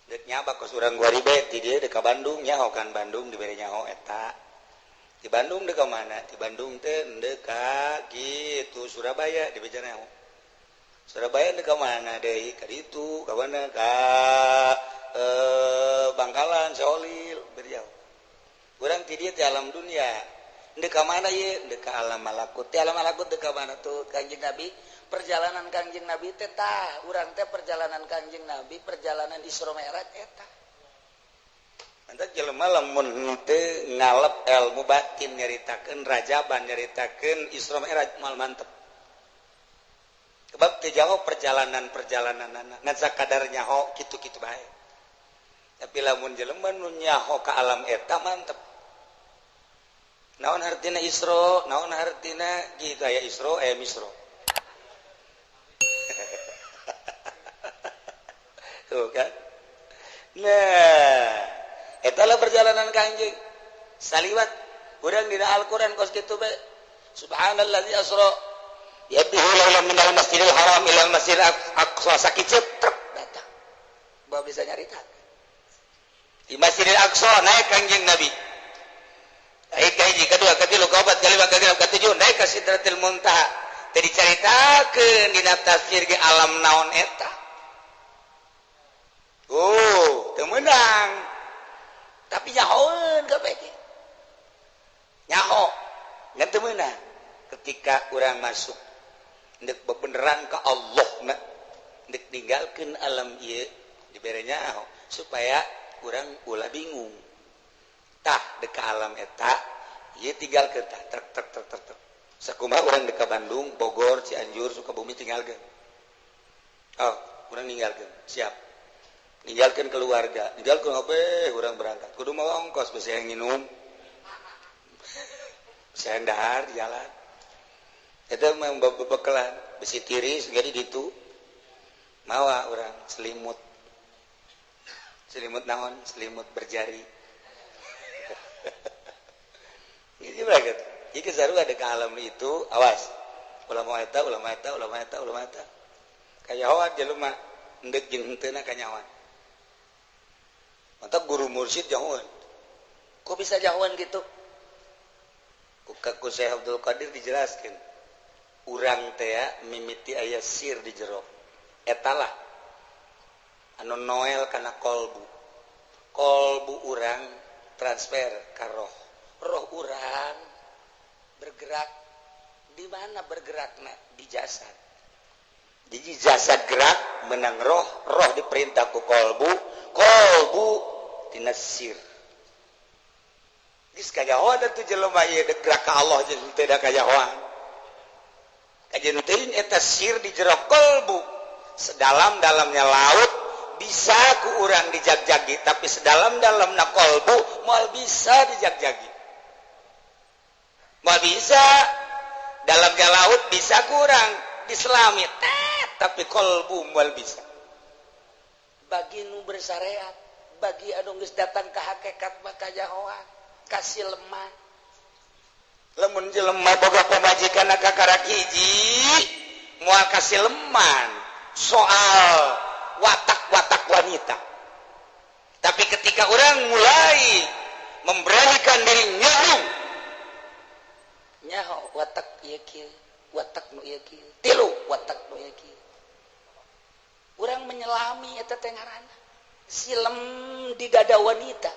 dek nyaba kos urang guari bae ti dieu dek ka Bandung nyaho kan Bandung dibere nyaho eta di Bandung dek ka mana di Bandung teh endeu ka kitu Surabaya dibere nyaho Surabaya dek ka mana deui ka ditu ka mana ka Bangkalan Seolil beriau urang ti dieu teh alam dunia ndek ka mana ye ndek ka alam malakut teh alam malakut dek ka mana tuh Kanjeng Nabi perjalanan Kanjeng Nabi teh tah urang teh perjalanan Kanjeng Nabi perjalanan Isra Mi'raj eta anta jelema lamun teu ngalep ilmu batin nyaritakeun rajaban nyaritakeun Isra Mi'raj moal mantep sebab teu jauh perjalanan-perjalananna ngan sakadar nyaho kitu-kitu bae tapi lamun jelema nu nyaho ka alam eta mantep naon hartina Isra naon hartina gitu aya Isra aya Misra tuh kan nah etalah perjalanan Kanjeng saliwat urang dina Al-Qur'an kos kitu bae subhanallazi asra yabdihu lahu minal masjidil haram ilal masjidil aqsa sakicep datang bae bisa nyarita di Masjidil Aqsa naik Kanjeng Nabi hiji kedua katilu kaopat kalima kagenep katujuh naik ka Sidratil Muntaha teh dicaritakeun dina tafsir ge alam naon eta teu meunang tapi nyahoeun kabeh ge nyaho ngan teu meunang ketika urang masuk ndek bebeneran ka Allah na ndek ninggalkeun alam ieu dibere nyaho supaya urang ulah bingung tah dek ka alam eta ieu tinggalkeun tah trek sakumaha urang dek ka Bandung Bogor Cianjur Sukabumi tinggalkeun urang ninggalkeun siap ninggalkeun keluarga ninggalkeun kabeh urang berangkat kudu mawa ongkos besi nginum saya dahar di jalan eta mah bebekelan besi tiris jadi ditu mawa urang selimut naon selimut berjari ini banget jika sarua ada ke alam itu awas ulama eta kayawan jelema endek jeung henteu kanyawan mantap guru mursyid jauhan kok bisa jauhan gitu ku Syekh Abdul Qadir dijelaskeun urang teh mimiti aya sir di jero etalah anu noel kana kolbu urang transfer ka roh urang bergerak di mana bergerakna di jasad jadi jasad gerak menang roh diperintah ku kolbu tina sir geus kajahoan atuh jelema ieu gerak ka Allah jeung teu da kajahoan kajen teuing eta sir di jero kolbu sedalam-dalamnya laut bisa ku urang dijagjagi tapi sedalam-dalamna kolbu moal bisa dijagjagi mau bisa dalamnya laut bisa kurang diselami tapi kolbu mual bisa bagi nu bersyariat bagi anu geus datang ke hakikat maka jahoan kasih lemah lamun jelema boga pamajikan kakara hiji moal kasih leman soal watak-watak wanita tapi ketika orang mulai memberanikan diri nyaho watak ieu kieu watak nu ieu kieu tilu watak nu ieu kieu urang menyelami eta teh ngaranna silem di dada wanita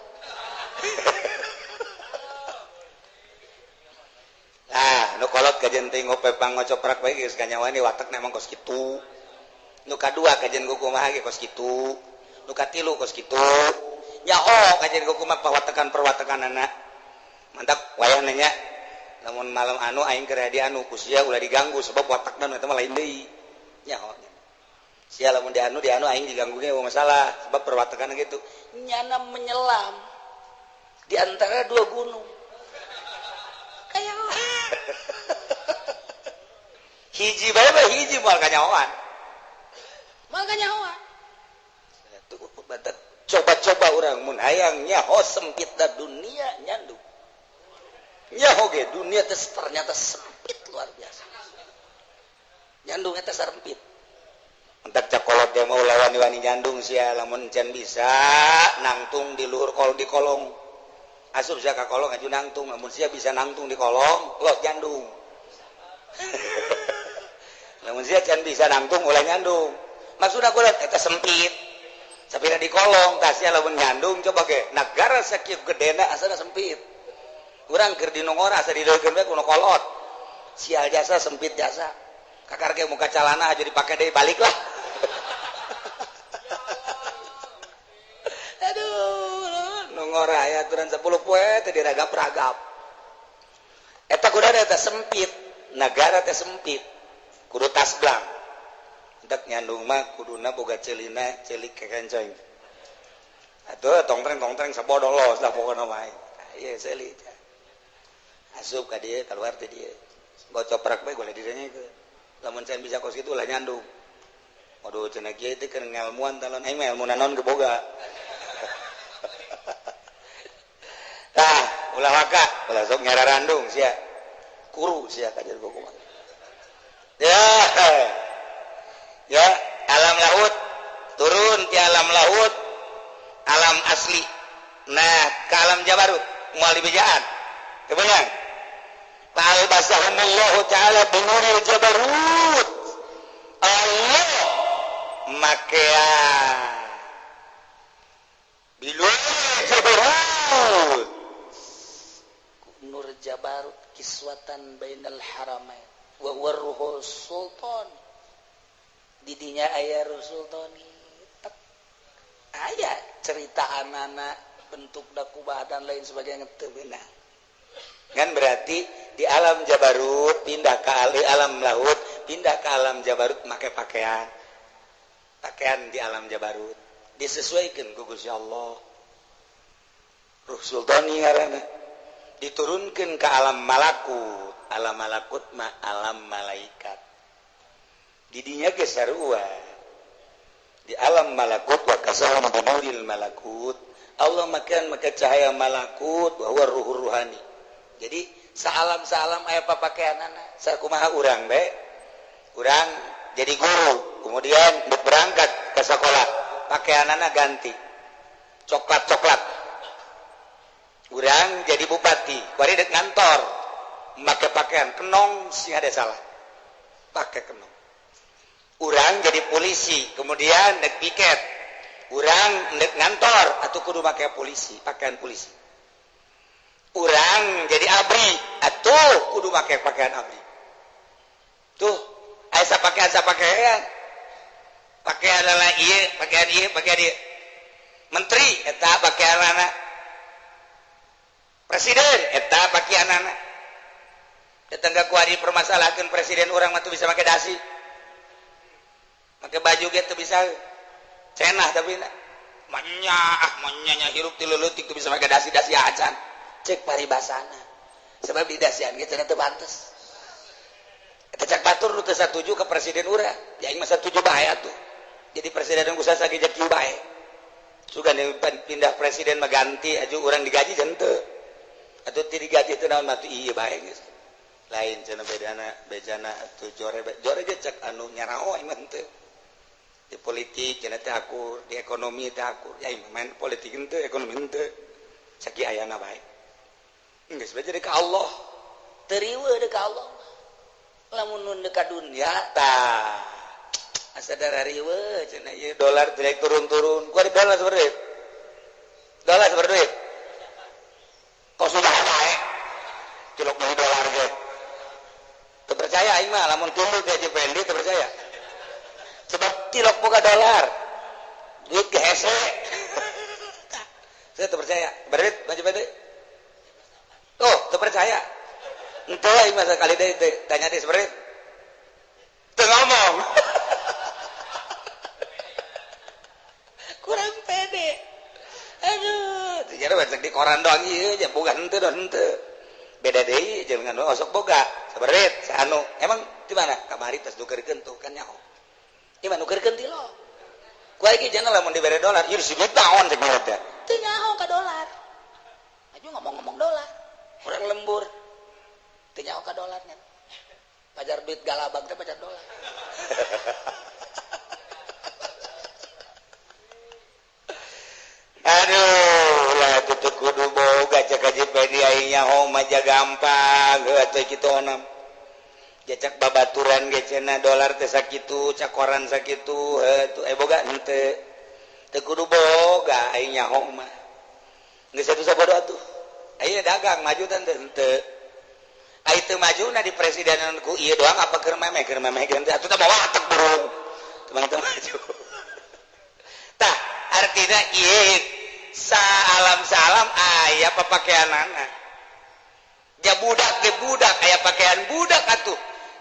nah nu kolot kajen teh ngope pangocoprak bae geus kanyawani watakna emang kos kitu nu kadua kajen kumaha ge kos kitu nu katilu kos kitu nyaho kajen kumaha perwatakan-perwatakanana mantap wayahna nya namun malam anu aing keur hadi anu kusia ulah diganggu sebab watakna nu eta mah lain deui nyaho sia lamun di anu aing diganggu ge masalah sebab perwatakan gitu nyana menyelam di antara dua gunung kayak hiji bae hiji moal kanyahoan coba-coba orang mun hayang nyaho sempit da dunia nyandu nyaho ge dunia teh ternyata sempit luar biasa nyandung eta sempit entak cakolot dia mau lawan wani nyandung sia lamun can bisa nangtung di luhur di kolong asup sia ka kolong aju nangtung lamun sia bisa nangtung di kolong lot nyandung lamun sia can bisa nangtung ulah nyandung maksudna kulit eta sempit sapina di kolong tasnya lamun nyandung coba ge negara sakieu gedena asana sempit urang keur di nongora asa dideukeun bae kuno kolot sial jasa sempit jasa kakar ge muka calana aja dipake deui balik lah aduh nongora ya aturan 10 poe teh diragap-ragap eta kudu eta sempit negara teh sempit kudu tasblang dak nyandung mah kuduna boga celina celik kekencoing atuh tongtreng sabodolos lah pokona mah ieu celik asup ka dieu keluar teh dieu gocoprak bae goleh direnya ke lamun can bisa kos kitu lah nyandung waduh cenah kieu teh keur ngelmuan talon aing mah ilmu naon ge boga tah ulah waka ulah sok nyararandung sia kuru sia ka dieu kumaha ya alam laut turun ke alam laut alam asli nah ke alam jabarut moal dibejaan kebenyang fa'al basahumullahu ta'ala binuril jabarut Allah makea binuril jabarut nur jabarut kiswatan bainal haramain wa warruhul sultan didinya ayah Rasul Toni ayah cerita anak-anak bentuk dakubah dan lain sebagainya teu beunang kan berarti di alam jabarut pindah ke alam laut pindah ke alam jabarut make pakaian di alam jabarut disesuaikan ku Gusti Allah Ruh Sultani ngaranna diturunkan ke alam malakut mah alam malaikat didinya ge sarua di alam malakut wa kasahum binuril malakut Allah makan maka cahaya malakut wa huwa ruhur ruhani jadi saalam aya papakaianana sakumaha urang bae urang jadi guru kemudian berangkat ke sekolah pakaianana ganti coklat urang jadi bupati kuari dek ngantor make pakaian kenong sing ada salah pakai kenong urang jadi polisi kemudian nek piket urang nek ngantor atau kudu pakai polisi pakaian polisi urang jadi abri atau kudu pakai pakaian abri tuh asa pakaian adalah pakaian ieu menteri eta pakaian anak presiden eta pakaian anak tetangga kuari permasalahkeun presiden urang mah tuh bisa pakai dasi pakai baju gitu bisa cenah tapi manya hirup ti leutik tuh bisa pakai dasi acan cek paribasana sebab didasian gitu teu pantes. Eta cak batur nu teu satuju ke presiden urang, ya aing mah satuju bae atuh. Jadi presiden ku sasageja kieu bae. Sugan pindah presiden mah ganti aju urang digaji jan teu. Atuh ti digaji teh naon mah ieu bae geus. Lain cenah bejana atuh jore ge cek anu nyarao aing mah teu. Di politik cenah teh akur, di ekonomi teh akur. Ya aing main politik teu, ekonomi teu. Saki ayana bae. Geus bae jadi ka Allah. Teriwe deuk ka Allah. Lamun nun deuk ka dunya tah asa darariwe cenah ieu dolar teh turun-turun. Ku ada dolar seberapa? Dolar seberapa duit? Kos sudah bae. Cilok mah dolar ge. Teu percaya aing mah lamun tunduk teh Pendi teu percaya. Sebab cilok boga dolar. Duit ge hese. Saya teu percaya. Berit baca Pendi. Tuh, teu percaya. Entah aing mah sakali deui tanya deui seberapa. Teu ngomong. Kurang pede. Aduh, ternyata baca di koran doang ieu nya boga henteu don henteu. Beda deui jeung anu osok boga. Saberit saanu. Emang di mana? Kamari tos nukeurkeun tuh kan nyaho. Di mana nukeurkeun ti lo? Ku iki jangan lamun dibere dolar, ieu si duit naon cek mah teh. Teu nyaho ka dolar. Aju ngomong-ngomong dolar. Urang lembur. Teu nyaho ka dolar nya. Pajar duit galabang teh pajar dolar. Aduh, lah tutup kudu boga cak haji pedi aing nyaho mah gampang atuh kitu onam. Jacak babaturan ge cenah dolar teh sakitu, cak koran sakitu, tuh boga henteu. Teu kudu boga aing nyaho mah. Geus atuh sabodo atuh. Aya dagang maju teh henteu. Ai teu majuna di presidenan ku ieu doang apa keur memeh ge atuh teh bawa atek burung. Teman-teman maju. Tah, artinya ieu salam aya papakeanana. Ja budak ge budak aya pakaian budak atuh.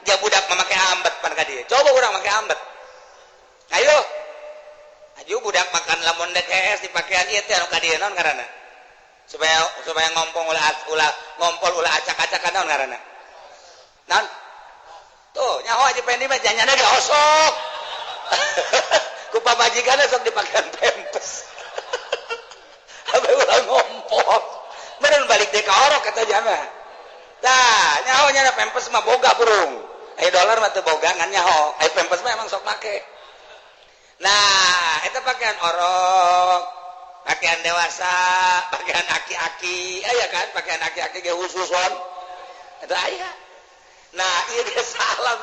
Ja budak memakai ambet pan ka dieu. Coba urang make ambet. Ayo. Aju budak makan lamun DKS di pakaian ieu teh anu ka dieu naon ngaranna? Supaya ngompol ulah acak-acakan naon ngaranna? Naon? Tuh, nyaho aja pendi mah janyana ge osok. Ku pamajikanna sok dipakean pempes. Sampai ulah ngompol. Meureun balik deui ka orok eta jana. Tah, nyaho nya pempes mah boga burung. Aya dolar mah teu boga ngan nyaho. Aya pempes mah emang sok make. Nah, eta pakaian orok, pakaian dewasa, pakaian aki-aki, aya kan pakaian aki-aki ge khususon. Eta aya. Nah, ieu ge salam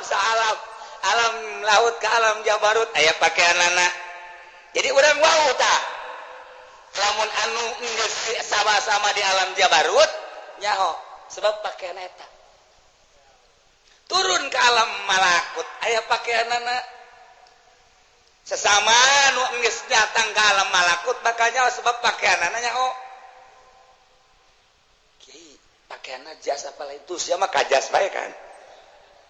alam laut ke alam Jabarut aya pakaianana. Jadi urang wau tah. Lamun anu geus sama-sama di alam Jabarut nyaho sebab pakaian eta. Turun ke alam malakut aya pakaianana. Sesama nu geus datang ke alam malakut bakal nyaho sebab pakaianana nyaho. Kiai, pakaianna jas apa lain tuh sia mah kajas bae kan.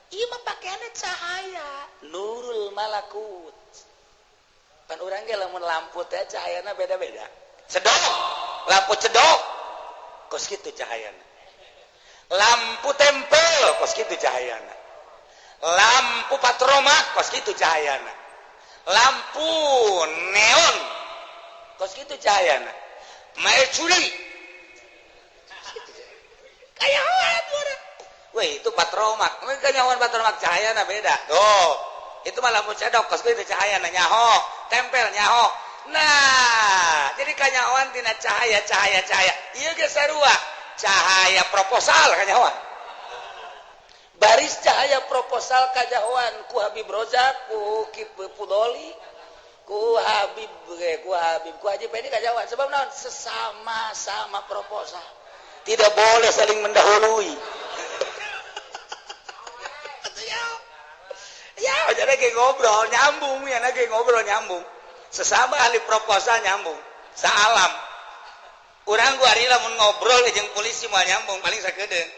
Ieu mah pakaianna cahaya, nurul malakut. Pan urang ge lamun lampu teh cahayana beda-beda. Cedok, lampu cedok, kos kitu cahayana. Lampu tempel, kos kitu cahayana. Lampu patromak, kos kitu cahayana. Lampu neon, kos kitu cahayana. Mercury, kayak orang. Weh itu patromak, mereka nyawan patromak cahayana beda. Tuh, itu mah lampu cedok, kos kitu cahayana nyaho, tempel nyaho. Nah, jadi kanyawan tina cahaya. Ieu ge sarua cahaya proposal kanyawan. Baris cahaya proposal kajawan ku Habib Rozak, ku Kipu Pudoli, ku Habib, ku Haji Pedi kajawan. Sebab naon? Sesama-sama proposal. Tidak boleh saling mendahului. Ya, jadi ge ngobrol nyambung ya, ge ngobrol nyambung. Sesama ahli proposal nyambung saalam urang gua ari lamun ngobrol jeung polisi moal nyambung paling sakedeung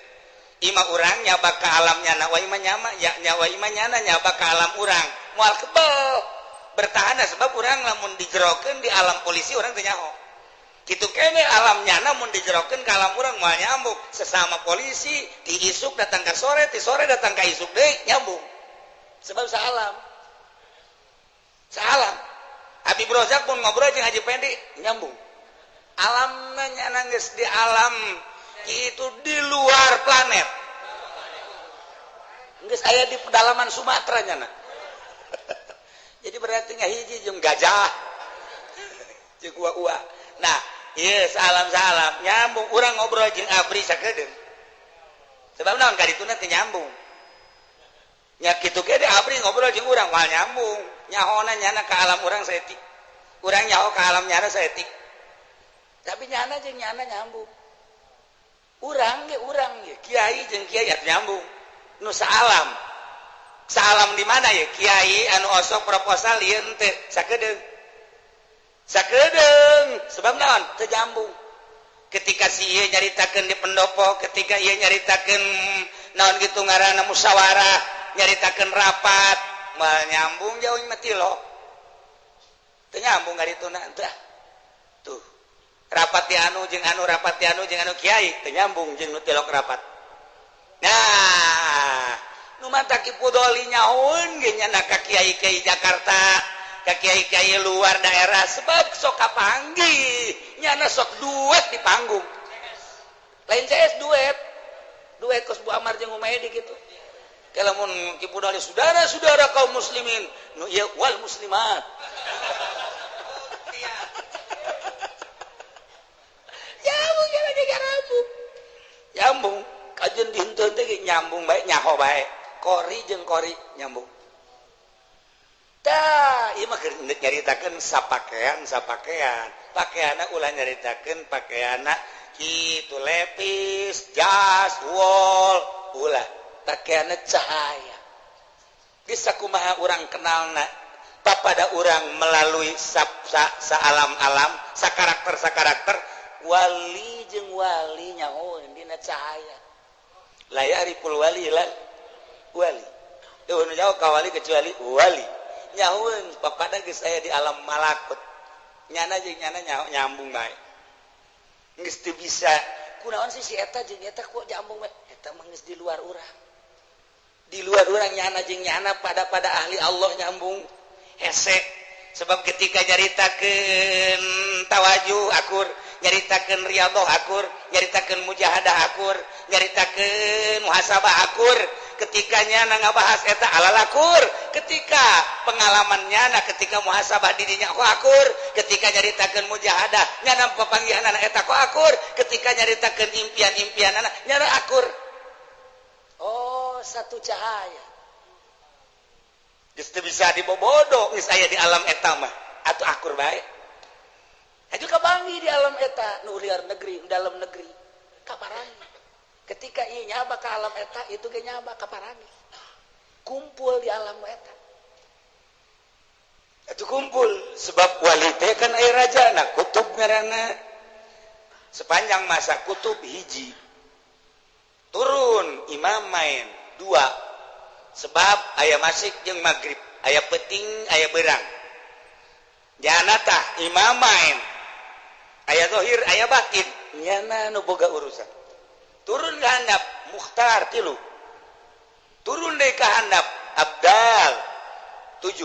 ima urang nyaba ka alamnya na wa ima nyama ya nyawa ima nyana nyaba ka alam urang moal kebel bertahan sebab urang lamun dijerokeun di alam polisi urang teu nyaho gitu kene alamnya namun dijerokeun ka alam urang moal nyambung sesama polisi ti isuk datang ka sore ti sore datang ka isuk deui nyambung sebab salam Habib Rozak pun ngobrol jeung Haji Pendi nyambung alamna nyana geus di alam itu di luar planet geus aya di pedalaman Sumatera nyana jadi berarti ngahiji jeung gajah jeung ua-ua nah iya salam nyambung urang ngobrol jeung abri sakedeung sebab naon ka dituna teh nyambung nya kitu ge abri ngobrol jeung urang moal nyambung nyahona nyana ka alam urang saeutik urang nyaho ka alam nyana saeutik tapi nyana jeung nyana nyambung urang ge kiai jeung kiai atuh nyambung nu salam di mana ya kiai anu osok proposal ieu teh sakedeung sebab naon teu nyambung ketika si ieu nyaritakeun di pendopo ketika ieu nyaritakeun naon gitu ngaranna musyawarah nyaritakeun rapat moal nyambung jauh mati lo teu nyambung garituna teh tuh rapat ti anu jeung anu kiai teu nyambung jeung nu tilok rapat nah nu mata kipudoli nyahoeun ge nyana ka kiai-kiai Jakarta ka kiai-kiai luar daerah sebab sok kapanggih nyana sok duet di panggung lain CS duet kos Bu Amar jeung Umaydi gitu kalamun kipudoli saudara-saudara kaum muslimin nu ieu wal muslimat nyambung kajen dinten teh nyambung bae nyaho bae kori jeung kori nyambung tah ieu mah nyaritakeun sapakaian pakaianna ulah nyaritakeun pakaianna kitu lepis jas wol ulah pakaianna cahaya bisa kumaha urang kenalna papada urang melalui sa-alam-alam sakarakter wali jeung wali nyahoeun dina cahaya la yariful wali lan wali teu nu jauh ka wali kecuali wali nyahoeun papada geus aya di alam malakut nyana jeung nyana nyambung bae geus teu bisa kunaon sih si eta jeung eta kok nyambung bae eta mah geus di luar urang nyana jeung nyana pada ahli Allah nyambung hese sebab ketika nyaritakeun tawajuh akur nyaritakeun riyadhah akur nyaritakeun mujahadah akur nyaritakeun muhasabah akur ketika nyana ngabahas eta alal akur ketika pengalaman nyana ketika muhasabah dirinya kok akur ketika nyaritakeun mujahadah nyana papanggihanana eta kok akur ketika nyaritakeun impian-impianana nyana akur oh satu cahaya geus teu bisa dibobodo geus aya di alam eta mah atuh akur bae aju kabanggi di alam eta nu liar negeri dalam negeri kaparangi ketika ieu nyaba ka alam eta itu ge nyaba kaparangi kumpul di alam eta atuh kumpul sebab wali teh kan aya rajana kutub ngaranna sepanjang masa kutub hiji turun imam main dua sebab aya masjid jeung magrib aya peuting aya beurang jana tah imam main aya zahir aya batin nyana nu boga urusan turun ka handap mukhtar 3 turun deui ka handap abdal 7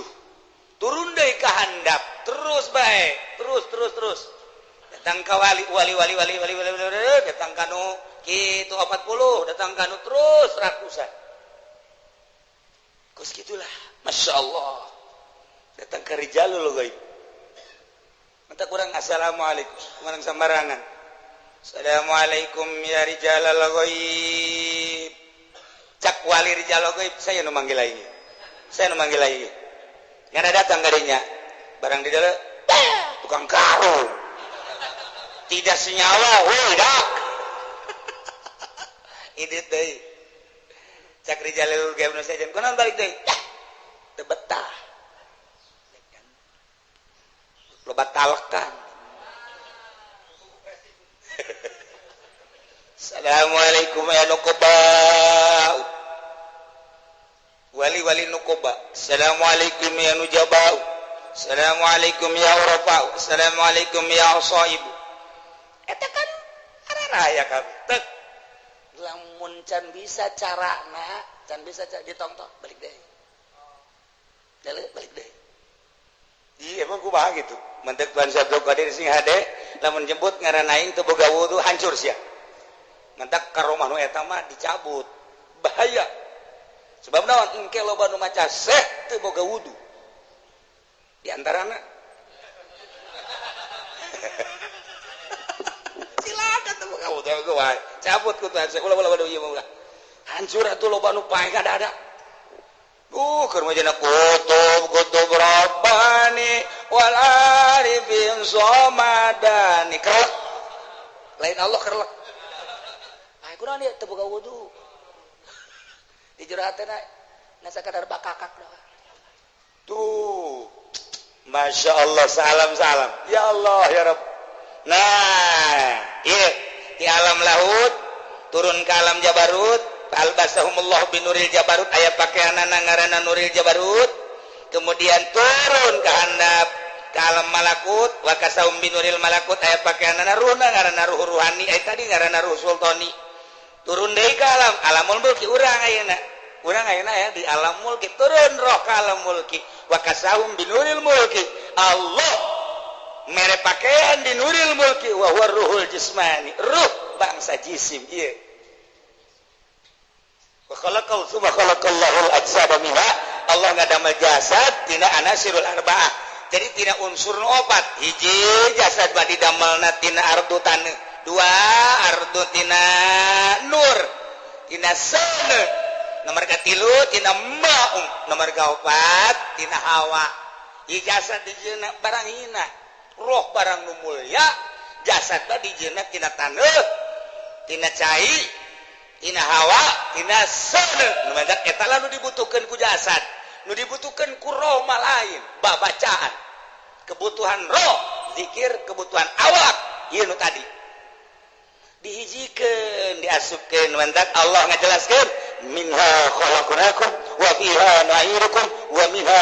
turun deui ka handap terus bae terus datang ka wali datang ka nu kitu 40 datang ka nu terus ratusan kus gitulah Masya Allah datang ke rijalul ghaib minta kurang assalamualaikum kurang sembarangan assalamualaikum ya rijalul ghaib cak wali rijalul ghaib saya nu manggil lagi ngana datang kadinya barang di dalam tukang karung tidak senyawa dak ini teh cak rijalul ghaib nu sajen kunaon balik deui teu betah loba talkan assalamualaikum ya nukoba wali nukoba assalamualaikum ya nujabau assalamualaikum ya urafau assalamualaikum ya usaibu ya kami lamun can bisa carana can bisa ditongtong balik deh balik deh iya emang kumaha gitu mentek Tuhan Sabdo Qadir sing hade lamun jemput ngaran aing teu boga wudu hancur sia mentek ka rumah nu eta mah dicabut bahaya sebab naon engke loba nu maca seh teu boga wudu di antarana silakan teu boga wudu cabut ku Tuhan ulah ieu mah hancur atuh loba nu paeh kada-ada keur mah kutub rabbani wal arifin somadani kerlek lain Allah kerlek ay kunaon ieu teu boga wudu di jero hatena nasa kadar bakakak tuh Masya Allah salam ya Allah ya Rabb nah iya di alam laut turun ke alam Jabarut albasahumullah binuril Jabarut aya pakaianana ngaranna nuril Jabarut kemudian turun ke handap ke alam malakut wa kasahum binuril malakut aya pakaianana ruhna ngaranna ruh ruhani tadi ngaranna ruh sultani turun deui ke alamul mulki urang ayeuna ya di alam mulki turun roh ke alam mulki wa kasahum binuril mulki Allah mere pakaian di nuril mulki wa huwa ruhul jismani ruh bangsa jisim ieu wa khalaqallahul ajsada minha Allah ngadamel jasad tina anasirul arba'ah jadi tina unsur nu opat hiji jasad badi damelna tina ardu taneuh dua ardu tina nur tina sana nomor katilu tina ma'um nomor kaopat tina hawa jasad dijieuna barang hina roh barang nu mulya jasad badi dijieuna tina taneuh tina cai tina hawa tina sana nu mangga eta nu dibutuhkeun ku jasad nu dibutuhkeun ku roh mah lain babacaan kebutuhan roh zikir kebutuhan awak ieu nu tadi dihijikeun diasupkeun mantak Allah ngajelaskeun minha khalaqnakum wa fiha nu'idukum wa minha